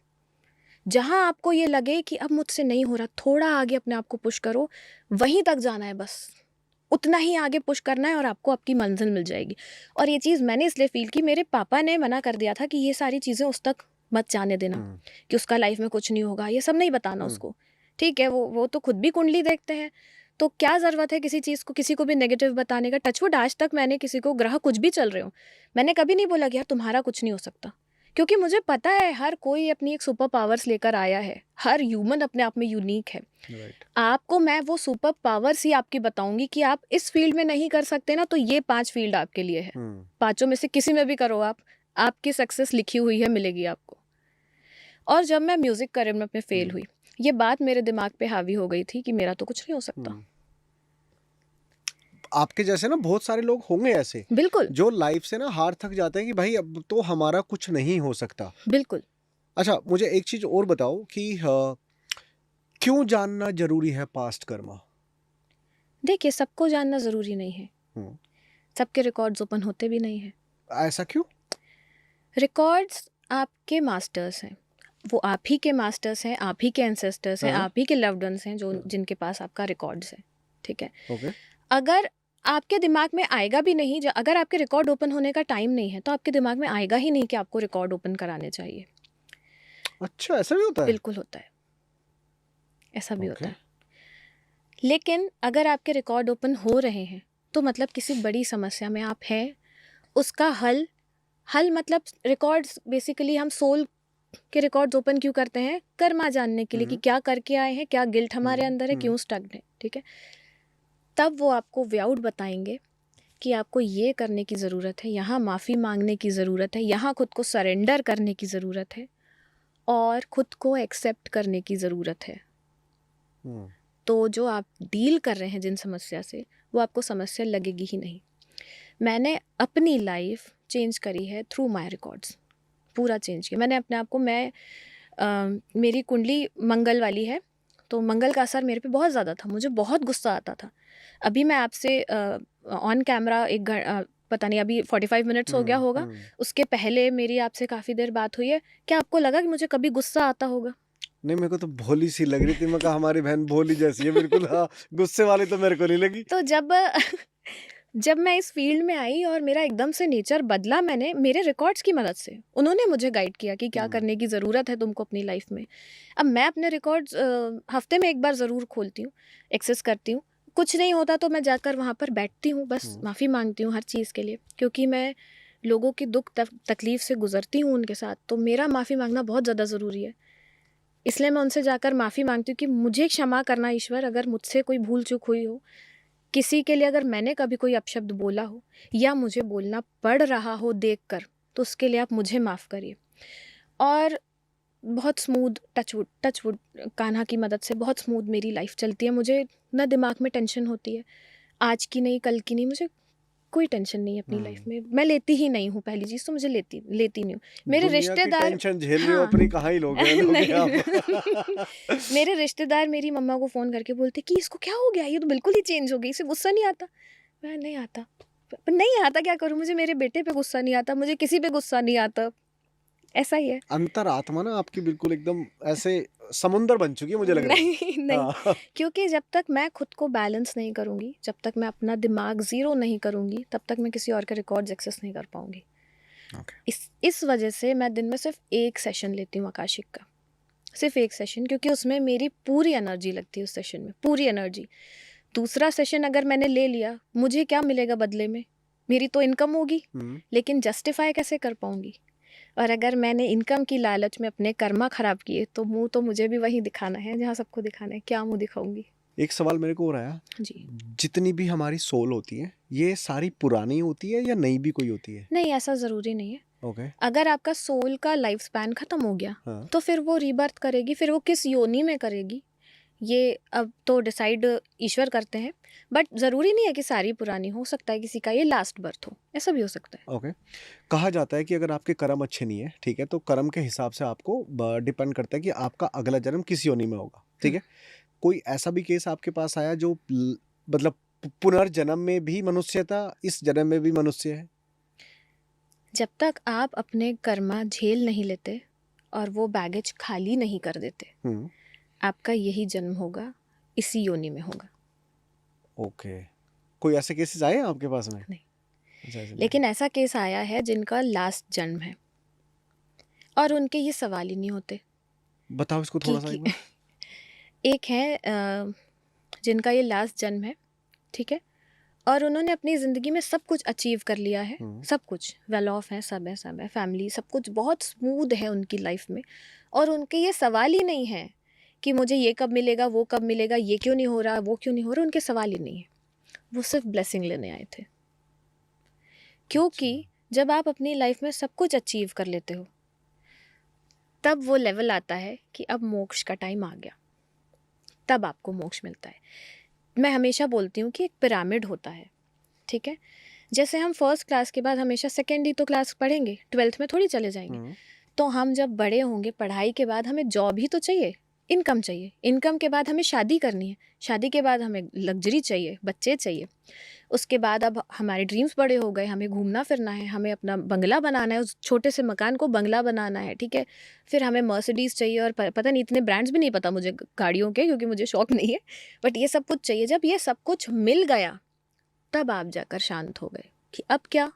जहाँ आपको ये लगे कि अब मुझसे नहीं हो रहा, थोड़ा आगे अपने आप को पुश करो, वहीं तक जाना है, बस उतना ही आगे पुश करना है और आपको आपकी मंजिल मिल जाएगी। और ये चीज़ मैंने इसलिए फील की, मेरे पापा ने मना कर दिया था कि ये सारी चीज़ें उस तक मत जाने देना, कि उसका लाइफ में कुछ नहीं होगा, ये सब नहीं बताना उसको। ठीक है, वो तो खुद भी कुंडली देखते हैं, तो क्या ज़रूरत है किसी चीज़ को, किसी को भी नेगेटिव बताने का। टचवुड आज तक मैंने किसी को, ग्रह कुछ भी चल रहे हो, मैंने कभी नहीं बोला कि यार तुम्हारा कुछ नहीं हो सकता, क्योंकि मुझे पता है हर कोई अपनी एक सुपर पावर्स लेकर आया है, हर ह्यूमन अपने आप में यूनिक है। आपको मैं वो सुपर पावर्स ही आपकी बताऊंगी कि आप इस फील्ड में नहीं कर सकते ना, तो ये 5 फील्ड आपके लिए है, 5 में से किसी में भी करो आप, आपकी सक्सेस लिखी हुई है, मिलेगी आपको। और जब मैं म्यूजिक करियर में अपने फेल हुई, ये बात मेरे दिमाग पे हावी हो गई थी कि मेरा तो कुछ नहीं हो सकता। आपके जैसे ना बहुत सारे लोग होंगे ऐसे, बिल्कुल, जो लाइफ से ना हार थक जाते हैं कि भाई अब तो हमारा कुछ नहीं हो सकता। बिल्कुल। अच्छा, मुझे एक चीज और बताओ कि क्यों जानना जरूरी है पास्ट कर्मा? देखिए, सबको जानना जरूरी नहीं है, सबके रिकॉर्ड्स ओपन होते भी नहीं है। ऐसा क्यों? रिकॉर्ड्स आपके मास्टर्स हैं, वो आप ही के मास्टर्स हैं, आप ही के एंसेस्टर्स हैं, आप ही के लव्ड वंस हैं, जो जिनके पास आपका रिकॉर्ड्स है। ठीक है, ओके। अगर आपके दिमाग में आएगा भी नहीं, अगर आपके रिकॉर्ड ओपन होने का टाइम नहीं है, तो आपके दिमाग में आएगा ही नहीं कि आपको रिकॉर्ड ओपन कराने चाहिए। अच्छा, ऐसा भी होता है? बिल्कुल होता है, ऐसा भी होता ओके। है। लेकिन अगर आपके रिकॉर्ड ओपन हो रहे हैं तो मतलब किसी बड़ी समस्या में आप हैं, उसका हल हल मतलब रिकॉर्ड्स बेसिकली हम सोल के रिकॉर्ड्स ओपन क्यों करते हैं? कर्मा जानने के लिए कि क्या करके आए हैं, क्या गिल्ट हमारे अंदर है, क्यों स्टक्ड है, ठीक है? तब वो आपको वे आउट बताएंगे कि आपको ये करने की ज़रूरत है, यहाँ माफ़ी मांगने की ज़रूरत है, यहाँ खुद को सरेंडर करने की ज़रूरत है और खुद को एक्सेप्ट करने की ज़रूरत है। तो जो आप डील कर रहे हैं जिन समस्या से, वो आपको समस्या लगेगी ही नहीं। मैंने अपनी लाइफ चेंज करी है थ्रू माय रिकॉर्ड्स, पूरा चेंज किया मैंने अपने आप को। मेरी कुंडली मंगल वाली है, तो मंगल का असर मेरे पे बहुत ज़्यादा था, मुझे बहुत गुस्सा आता था। अभी मैं आपसे ऑन कैमरा पता नहीं अभी 45 मिनट्स हो गया होगा, उसके पहले मेरी आपसे काफ़ी देर बात हुई है। क्या आपको लगा कि मुझे कभी गुस्सा आता होगा? नहीं, मेरे को तो भोली सी लग रही थी। मैं कहा हमारी बहन भोली जैसी है बिल्कुल। हाँ, गुस्से वाली तो मेरे को नहीं लगी। तो जब मैं इस फील्ड में आई और मेरा एकदम से नेचर बदला, मैंने मेरे रिकॉर्ड्स की मदद से उन्होंने मुझे गाइड किया कि क्या करने की ज़रूरत है तुमको अपनी लाइफ में। अब मैं अपने रिकॉर्ड्स हफ्ते में एक बार ज़रूर खोलती हूँ, एक्सेस करती हूँ। कुछ नहीं होता तो मैं जाकर वहाँ पर बैठती हूँ, बस माफ़ी मांगती हूँ हर चीज़ के लिए, क्योंकि मैं लोगों की दुख तकलीफ से गुजरती हूँ उनके साथ, तो मेरा माफ़ी मांगना बहुत ज़्यादा ज़रूरी है। इसलिए मैं उनसे जाकर माफ़ी मांगती हूँ कि मुझे क्षमा करना ईश्वर, अगर मुझसे कोई भूल चूक हुई हो, किसी के लिए अगर मैंने कभी कोई अपशब्द बोला हो या मुझे बोलना पड़ रहा हो देखकर, तो उसके लिए आप मुझे माफ़ करिए। और बहुत स्मूथ टचवुड कान्हा की मदद से बहुत स्मूथ मेरी लाइफ चलती है। मुझे ना दिमाग में टेंशन होती है, आज की नहीं, कल की नहीं, मुझे कोई टेंशन नहीं है अपनी लाइफ में। मैं लेती ही नहीं हूँ, पहली चीज़ तो मुझे लेती नहीं हूँ। मेरे दुनिया की रिश्तेदार, टेंशन झेल रहे हो, हाँ अपनी कहाँ ही लोगे लोगे नहीं आप। मेरे रिश्तेदार मेरी मम्मा को फ़ोन करके बोलते कि इसको क्या हो गया, ये तो बिल्कुल ही चेंज हो गई, इसे गुस्सा नहीं आता। मैं नहीं आता, पर नहीं आता क्या करूँ, मुझे मेरे बेटे पे गुस्सा नहीं आता, मुझे किसी पे गुस्सा नहीं आता, ऐसा ही है। अंतरात्मा ना आपकी बिल्कुल एकदम ऐसे समुंदर बन चुकी है, मुझे लग रहा है। नहीं, हाँ। क्योंकि जब तक मैं खुद को बैलेंस नहीं करूँगी, जब तक मैं अपना दिमाग ज़ीरो नहीं करूँगी, तब तक मैं किसी और के रिकॉर्ड्स एक्सेस नहीं कर पाऊँगी। इस वजह से मैं दिन में सिर्फ एक सेशन लेती हूँ आकाशिक का, सिर्फ एक सेशन, क्योंकि उसमें मेरी पूरी एनर्जी लगती है, उस सेशन में पूरी एनर्जी। दूसरा सेशन अगर मैंने ले लिया, मुझे क्या मिलेगा बदले में? मेरी तो इनकम होगी, लेकिन जस्टिफाई कैसे कर पाऊंगी? और अगर मैंने इनकम की लालच में अपने कर्मा खराब किए, तो मुंह तो मुझे भी वहीं दिखाना है जहाँ सबको दिखाना है। क्या मुंह दिखाऊंगी? एक सवाल मेरे को हो रहा है, जी, जितनी भी हमारी सोल होती है, ये सारी पुरानी होती है या नई भी कोई होती है? नहीं, ऐसा ज़रूरी नहीं है। ओके। अगर आपका सोल का लाइफ स्पैन ख़त्म हो गया, हाँ। तो फिर वो रीबर्थ करेगी, फिर वो किस योनि में करेगी, ये अब तो डिसाइड ईश्वर करते हैं। बट ज़रूरी नहीं है कि सारी पुरानी, हो सकता है किसी का ये लास्ट बर्थ हो, ऐसा भी हो सकता है। ओके। कहा जाता है कि अगर आपके कर्म अच्छे नहीं है, ठीक है, तो कर्म के हिसाब से आपको डिपेंड करता है कि आपका अगला जन्म किस योनि में होगा, ठीक है। कोई ऐसा भी केस आपके पास आया जो मतलब पुनर्जन्म में भी मनुष्य था, इस जन्म में भी मनुष्य है? जब तक आप अपने कर्मा झेल नहीं लेते और वो बैगेज खाली नहीं कर देते, आपका यही जन्म होगा, इसी योनि में होगा। ओके। कोई ऐसे केसेस आए हैं आपके पास में? नहीं, अच्छा, ऐसे नहीं। लेकिन ऐसा केस आया है जिनका लास्ट जन्म है और उनके ये सवाल ही नहीं होते बताओ इसको थोड़ा सा एक बार। एक है जिनका ये लास्ट जन्म है, ठीक है, और उन्होंने अपनी ज़िंदगी में सब कुछ अचीव कर लिया है, सब कुछ वेल ऑफ है, सब है, फैमिली, सब कुछ बहुत स्मूथ है उनकी लाइफ में, और उनके ये सवाल ही नहीं है कि मुझे ये कब मिलेगा, वो कब मिलेगा, ये क्यों नहीं हो रहा, वो क्यों नहीं हो रहा, उनके सवाल ही नहीं है। वो सिर्फ ब्लेसिंग लेने आए थे, क्योंकि जब आप अपनी लाइफ में सब कुछ अचीव कर लेते हो, तब वो लेवल आता है कि अब मोक्ष का टाइम आ गया, तब आपको मोक्ष मिलता है। मैं हमेशा बोलती हूँ कि एक पिरामिड होता है, ठीक है, जैसे हम फर्स्ट क्लास के बाद हमेशा सेकेंड ही तो क्लास पढ़ेंगे, 12th में थोड़ी चले जाएंगे। तो हम जब बड़े होंगे, पढ़ाई के बाद हमें जॉब ही तो चाहिए, इनकम चाहिए, इनकम के बाद हमें शादी करनी है, शादी के बाद हमें लग्जरी चाहिए, बच्चे चाहिए, उसके बाद अब हमारे ड्रीम्स बड़े हो गए, हमें घूमना फिरना है, हमें अपना बंगला बनाना है, उस छोटे से मकान को बंगला बनाना है, ठीक है, फिर हमें मर्सिडीज़ चाहिए, और पता नहीं, इतने ब्रांड्स भी नहीं पता मुझे गाड़ियों के, क्योंकि मुझे शौक नहीं है, बट ये सब कुछ चाहिए। जब ये सब कुछ मिल गया, तब आप जाकर शांत हो गए कि अब क्या,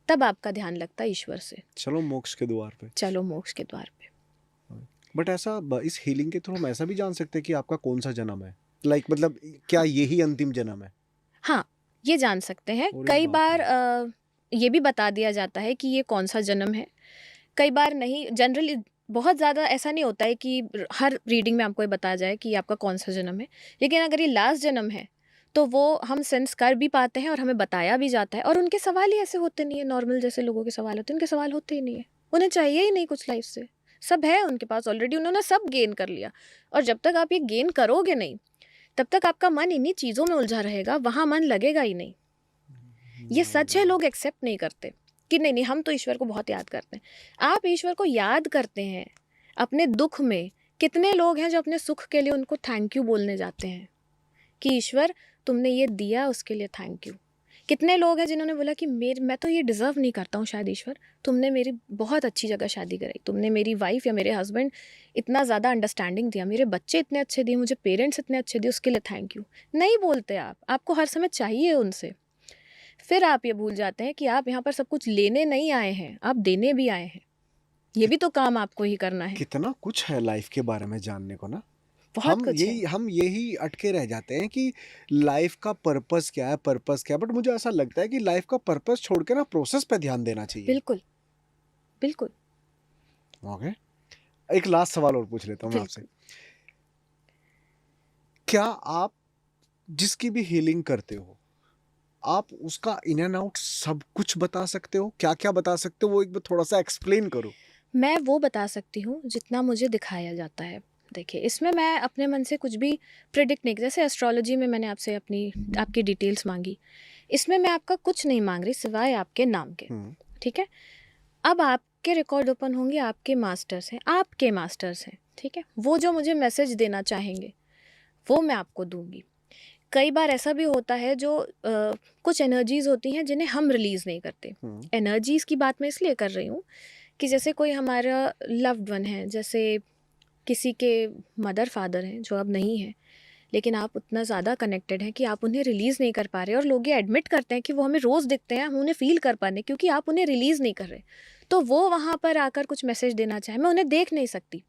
तब आपका ध्यान लगता है ईश्वर से, चलो मोक्ष के द्वार पे। चलो मोक्ष के द्वार पे। बट ऐसा इस हीलिंग के थ्रू हम ऐसा भी जान सकते हैं कि आपका कौन सा जन्म है, मतलब क्या यही अंतिम जन्म है? हाँ, ये जान सकते हैं। अरे कई बाप बार रे! ये भी बता दिया जाता है कि ये कौन सा जन्म है। कई बार नहीं, जनरली बहुत ज़्यादा ऐसा नहीं होता है कि हर रीडिंग में आपको ये बताया जाए कि आपका कौन सा जन्म है। लेकिन अगर ये लास्ट जन्म है तो वो हम सेंस कर भी पाते हैं और हमें बताया भी जाता है। और उनके सवाल ही ऐसे होते नहीं है, नॉर्मल जैसे लोगों के सवाल होते हैं, उनके सवाल होते ही नहीं है। उन्हें चाहिए ही नहीं कुछ लाइफ से, सब है उनके पास ऑलरेडी, उन्होंने सब गेन कर लिया। और जब तक आप ये गेन करोगे नहीं, तब तक आपका मन इन्हीं चीज़ों में उलझा रहेगा, वहाँ मन लगेगा ही नहीं। ये सच है, लोग एक्सेप्ट नहीं करते कि नहीं नहीं हम तो ईश्वर को बहुत याद करते हैं। आप ईश्वर को याद करते हैं अपने दुख में। कितने लोग हैं जो अपने सुख के लिए उनको थैंक यू बोलने जाते हैं कि ईश्वर तुमने ये दिया, उसके लिए थैंक यू। कितने लोग हैं जिन्होंने बोला कि मैं तो ये डिज़र्व नहीं करता हूँ शायद ईश्वर, तुमने मेरी बहुत अच्छी जगह शादी कराई, तुमने मेरी वाइफ या मेरे हस्बैंड इतना ज़्यादा अंडरस्टैंडिंग दिया, मेरे बच्चे इतने अच्छे दिए, मुझे पेरेंट्स इतने अच्छे दिए, उसके लिए थैंक यू। नहीं बोलते आप, आपको हर समय चाहिए उनसे। फिर आप ये भूल जाते हैं कि आप यहाँ पर सब कुछ लेने नहीं आए हैं, आप देने भी आए हैं। ये भी तो काम आपको ही करना है। कितना कुछ है लाइफ के बारे में जानने को ना। बहुत कुछ है। हम यही अटके रह जाते हैं कि लाइफ का पर्पस क्या है, पर्पस क्या है। बट मुझे ऐसा लगता है कि लाइफ का पर्पस छोड़ के ना प्रोसेस पे ध्यान देना चाहिए। बिल्कुल, बिल्कुल, ओके, एक लास्ट सवाल और पूछ लेता हूँ मैं आपसे। बिल्कुल। क्या आप जिसकी भी हीलिंग करते हो, आप उसका इन एंड आउट सब कुछ बता सकते हो? क्या क्या बता सकते हो वो एक बार थोड़ा सा एक्सप्लेन करो। मैं वो बता सकती हूँ जितना मुझे दिखाया जाता है। देखिए, इसमें मैं अपने मन से कुछ भी प्रिडिक्ट नहीं, जैसे एस्ट्रोलॉजी में मैंने आपसे आपकी डिटेल्स मांगी, इसमें मैं आपका कुछ नहीं मांग रही सिवाय आपके नाम के। ठीक है? अब आपके रिकॉर्ड ओपन होंगे, आपके मास्टर्स हैं, आपके मास्टर्स हैं। ठीक है? वो जो मुझे मैसेज देना चाहेंगे वो मैं आपको दूंगी। कई बार ऐसा भी होता है जो कुछ एनर्जीज होती हैं जिन्हें हम रिलीज नहीं करते। एनर्जीज की बात मैं इसलिए कर रही हूँ कि जैसे कोई हमारा लव्ड वन है, जैसे किसी के मदर फादर हैं जो अब नहीं है, लेकिन आप उतना ज़्यादा कनेक्टेड हैं कि आप उन्हें रिलीज़ नहीं कर पा रहे, और लोग ये एडमिट करते हैं कि वो हमें रोज़ दिखते हैं, हम उन्हें फ़ील कर पा रहे क्योंकि आप उन्हें रिलीज़ नहीं कर रहे। तो वो वहाँ पर आकर कुछ मैसेज देना चाहे, मैं उन्हें देख नहीं सकती,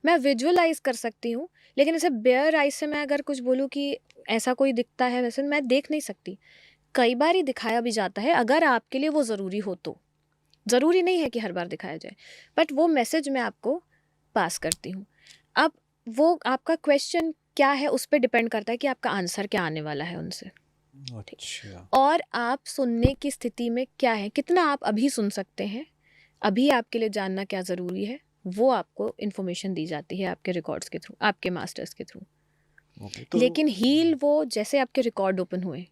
मैं विजुअलाइज कर सकती हूँ, लेकिन ऐसे बेयर आइज से मैं अगर कुछ बोलूँ कि ऐसा कोई दिखता है, वैसे मैं देख नहीं सकती। कई बार ही दिखाया भी जाता है अगर आपके लिए वो ज़रूरी हो तो। ज़रूरी नहीं है कि हर बार दिखाया जाए, बट वो मैसेज मैं आपको पास करती हूँ। अब वो आपका क्वेश्चन क्या है उस पर डिपेंड करता है कि आपका आंसर क्या आने वाला है उनसे। अच्छा। और आप सुनने की स्थिति में क्या है, कितना आप अभी सुन सकते हैं, अभी आपके लिए जानना क्या ज़रूरी है, वो आपको इन्फॉर्मेशन दी जाती है आपके रिकॉर्ड्स के थ्रू, आपके मास्टर्स के थ्रू। लेकिन हील वो जैसे आपके रिकॉर्ड ओपन हुए,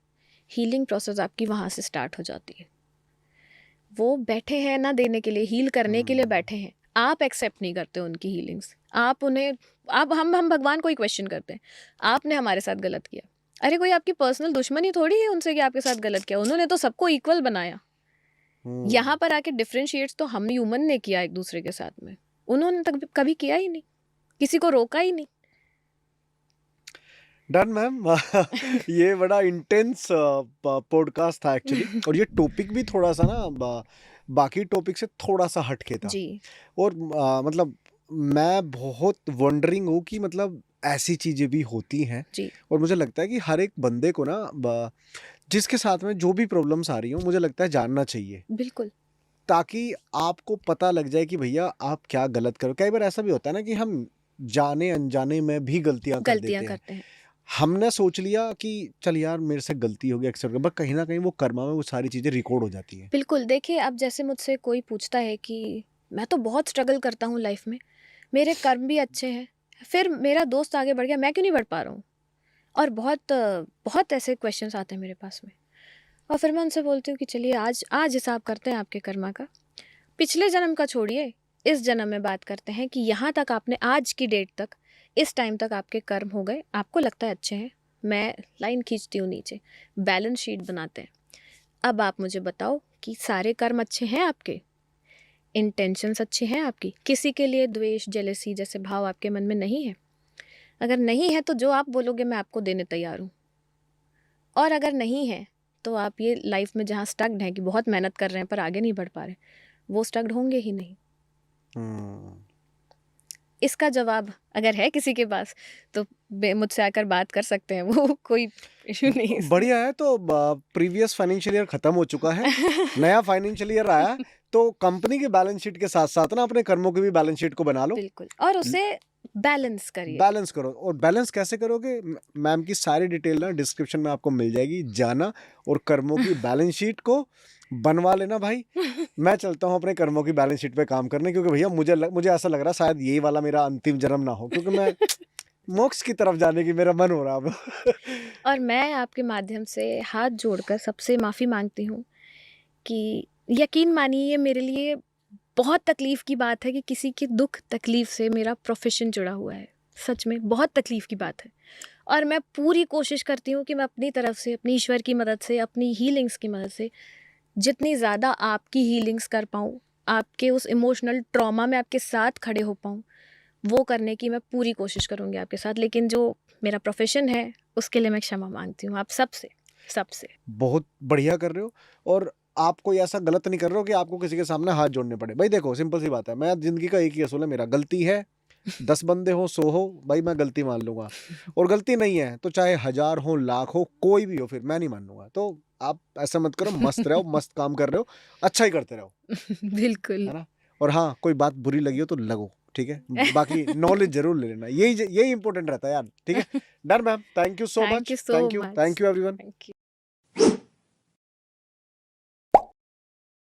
हीलिंग प्रोसेस आपकी वहाँ से स्टार्ट हो जाती है। वो बैठे हैं ना देने के लिए, हील करने के लिए बैठे हैं। आप एक्सेप्ट नहीं करते उनकी हीलिंग्स, आप उन्हें, आप हम भगवान को ही क्वेश्चन करते हैं, आपने हमारे साथ गलत किया। अरे कोई आपकी पर्सनल दुश्मनी थोड़ी है उनसे कि आपके साथ गलत किया, उन्होंने तो सबको इक्वल बनाया। यहाँ पर आके डिफरेंशिएट्स तो हम ह्यूमन ने किया एक दूसरे के साथ में, उन्होंने तक कभी किया ही नहीं, किसी को रोका ही नहीं। Done ma'am. ये बड़ा इंटेंस पॉडकास्ट था एक्चुअली, और ये टॉपिक भी थोड़ा सा ना बाकी टॉपिक से थोड़ा सा हटके था। जी और मतलब मैं बहुत वंडरिंग हूँ कि मतलब ऐसी चीज़ें भी होती हैं। जी और मुझे लगता है कि हर एक बंदे को ना जिसके साथ में जो भी प्रॉब्लम्स आ रही हो, मुझे लगता है जानना चाहिए, बिल्कुल। ताकि आपको पता लग जाए कि भैया आप क्या गलत करो। कई बार ऐसा भी होता है ना कि हम जाने अनजाने में भी गलतियां कर गलतियाँ देते हैं। करते हैं। हमने सोच लिया कि चल यार मेरे से गलती हो गई, एक्सेप्ट कर, बट कहीं ना कहीं वो कर्मा में वो सारी चीज़ें रिकॉर्ड हो जाती हैं। बिल्कुल, देखिए अब जैसे मुझसे कोई पूछता है कि मैं तो बहुत स्ट्रगल करता हूँ लाइफ में, मेरे कर्म भी अच्छे हैं, फिर मेरा दोस्त आगे बढ़ गया, मैं क्यों नहीं बढ़ पा रहा हूँ? और बहुत ऐसे क्वेश्चंस आते हैं मेरे पास में, और फिर मैं उनसे बोलती हूँ कि चलिए आज आज हिसाब करते हैं आपके कर्मा का, पिछले जन्म का छोड़िए, इस जन्म में बात करते हैं कि यहाँ तक आपने, आज की डेट तक, इस टाइम तक आपके कर्म हो गए, आपको लगता है अच्छे हैं, मैं लाइन खींचती हूँ नीचे, बैलेंस शीट बनाते हैं। अब आप मुझे बताओ कि सारे कर्म अच्छे हैं आपके, इंटेंशंस अच्छे हैं आपकी, किसी के लिए द्वेष जेलेसी जैसे भाव आपके मन में नहीं है? अगर नहीं है तो जो आप बोलोगे मैं आपको देने तैयार हूँ, और अगर नहीं है तो आप ये लाइफ में जहाँ स्टक्ड हैं कि बहुत मेहनत कर रहे हैं पर आगे नहीं बढ़ पा रहे, वो स्टक्ड होंगे ही नहीं। इसका जवाब अगर है किसी के पास तो मुझसे आकर बात कर सकते हैं, वो कोई इशू नहीं है इसमें। बढ़िया है। तो प्रीवियस फाइनेंशियल ईयर खत्म हो चुका है, नया फाइनेंशियल ईयर आया, तो कंपनी के बैलेंस शीट के साथ साथ ना अपने कर्मों की भी बैलेंस शीट को बना लो, बिल्कुल, और उसे बैलेंस करिए। बैलेंस करो। और बैलेंस कैसे करोगे, मैम की सारी डिटेल ना डिस्क्रिप्शन में आपको मिल जाएगी, जाना और कर्मों की बैलेंस शीट को बनवा लेना भाई। मैं चलता हूँ अपने कर्मों की बैलेंस शीट पे काम करने, क्योंकि भैया मुझे ऐसा लग रहा है शायद यही वाला मेरा अंतिम जन्म ना हो, क्योंकि मैं मोक्ष की तरफ जाने की मेरा मन हो रहा अब। और मैं आपके माध्यम से हाथ जोड़कर सबसे माफ़ी मांगती हूँ कि यकीन मानिए ये मेरे लिए बहुत तकलीफ़ की बात है कि किसी के दुख तकलीफ़ से मेरा प्रोफेशन जुड़ा हुआ है। सच में बहुत तकलीफ़ की बात है, और मैं पूरी कोशिश करती हूँ कि मैं अपनी तरफ से, अपनी ईश्वर की मदद से, अपनी हीलिंग्स की मदद से जितनी ज़्यादा आपकी हीलिंग्स कर पाऊँ, आपके उस इमोशनल ट्रॉमा में आपके साथ खड़े हो पाऊँ, वो करने की मैं पूरी कोशिश करूँगी आपके साथ। लेकिन जो मेरा प्रोफेशन है उसके लिए मैं क्षमा मांगती हूँ आप सबसे। बहुत बढ़िया कर रहे हो, और आप कोई ऐसा गलत नहीं कर रहे हो कि आपको किसी के सामने हाथ जोड़ने पड़े। भाई देखो, सिंपल सी बात है, मैं जिंदगी का एक ही असूल है मेरा, गलती है 10 बंदे हो 100 हो, भाई मैं गलती मान लूंगा, और गलती नहीं है तो चाहे 1000 हो, लाख हो, कोई भी हो, फिर मैं नहीं मान लूंगा। तो आप ऐसा मत करो, मस्त रहो, मस्त काम कर रहे हो, अच्छा ही करते रहो, बिल्कुल। है ना। और हाँ, कोई बात बुरी लगी हो तो लगो, ठीक है, बाकी नॉलेज जरूर ले लेना, यही इंपॉर्टेंट रहता है यार, ठीक है। Done ma'am, thank you so thank much, you so much. Thank you everyone. Thank you.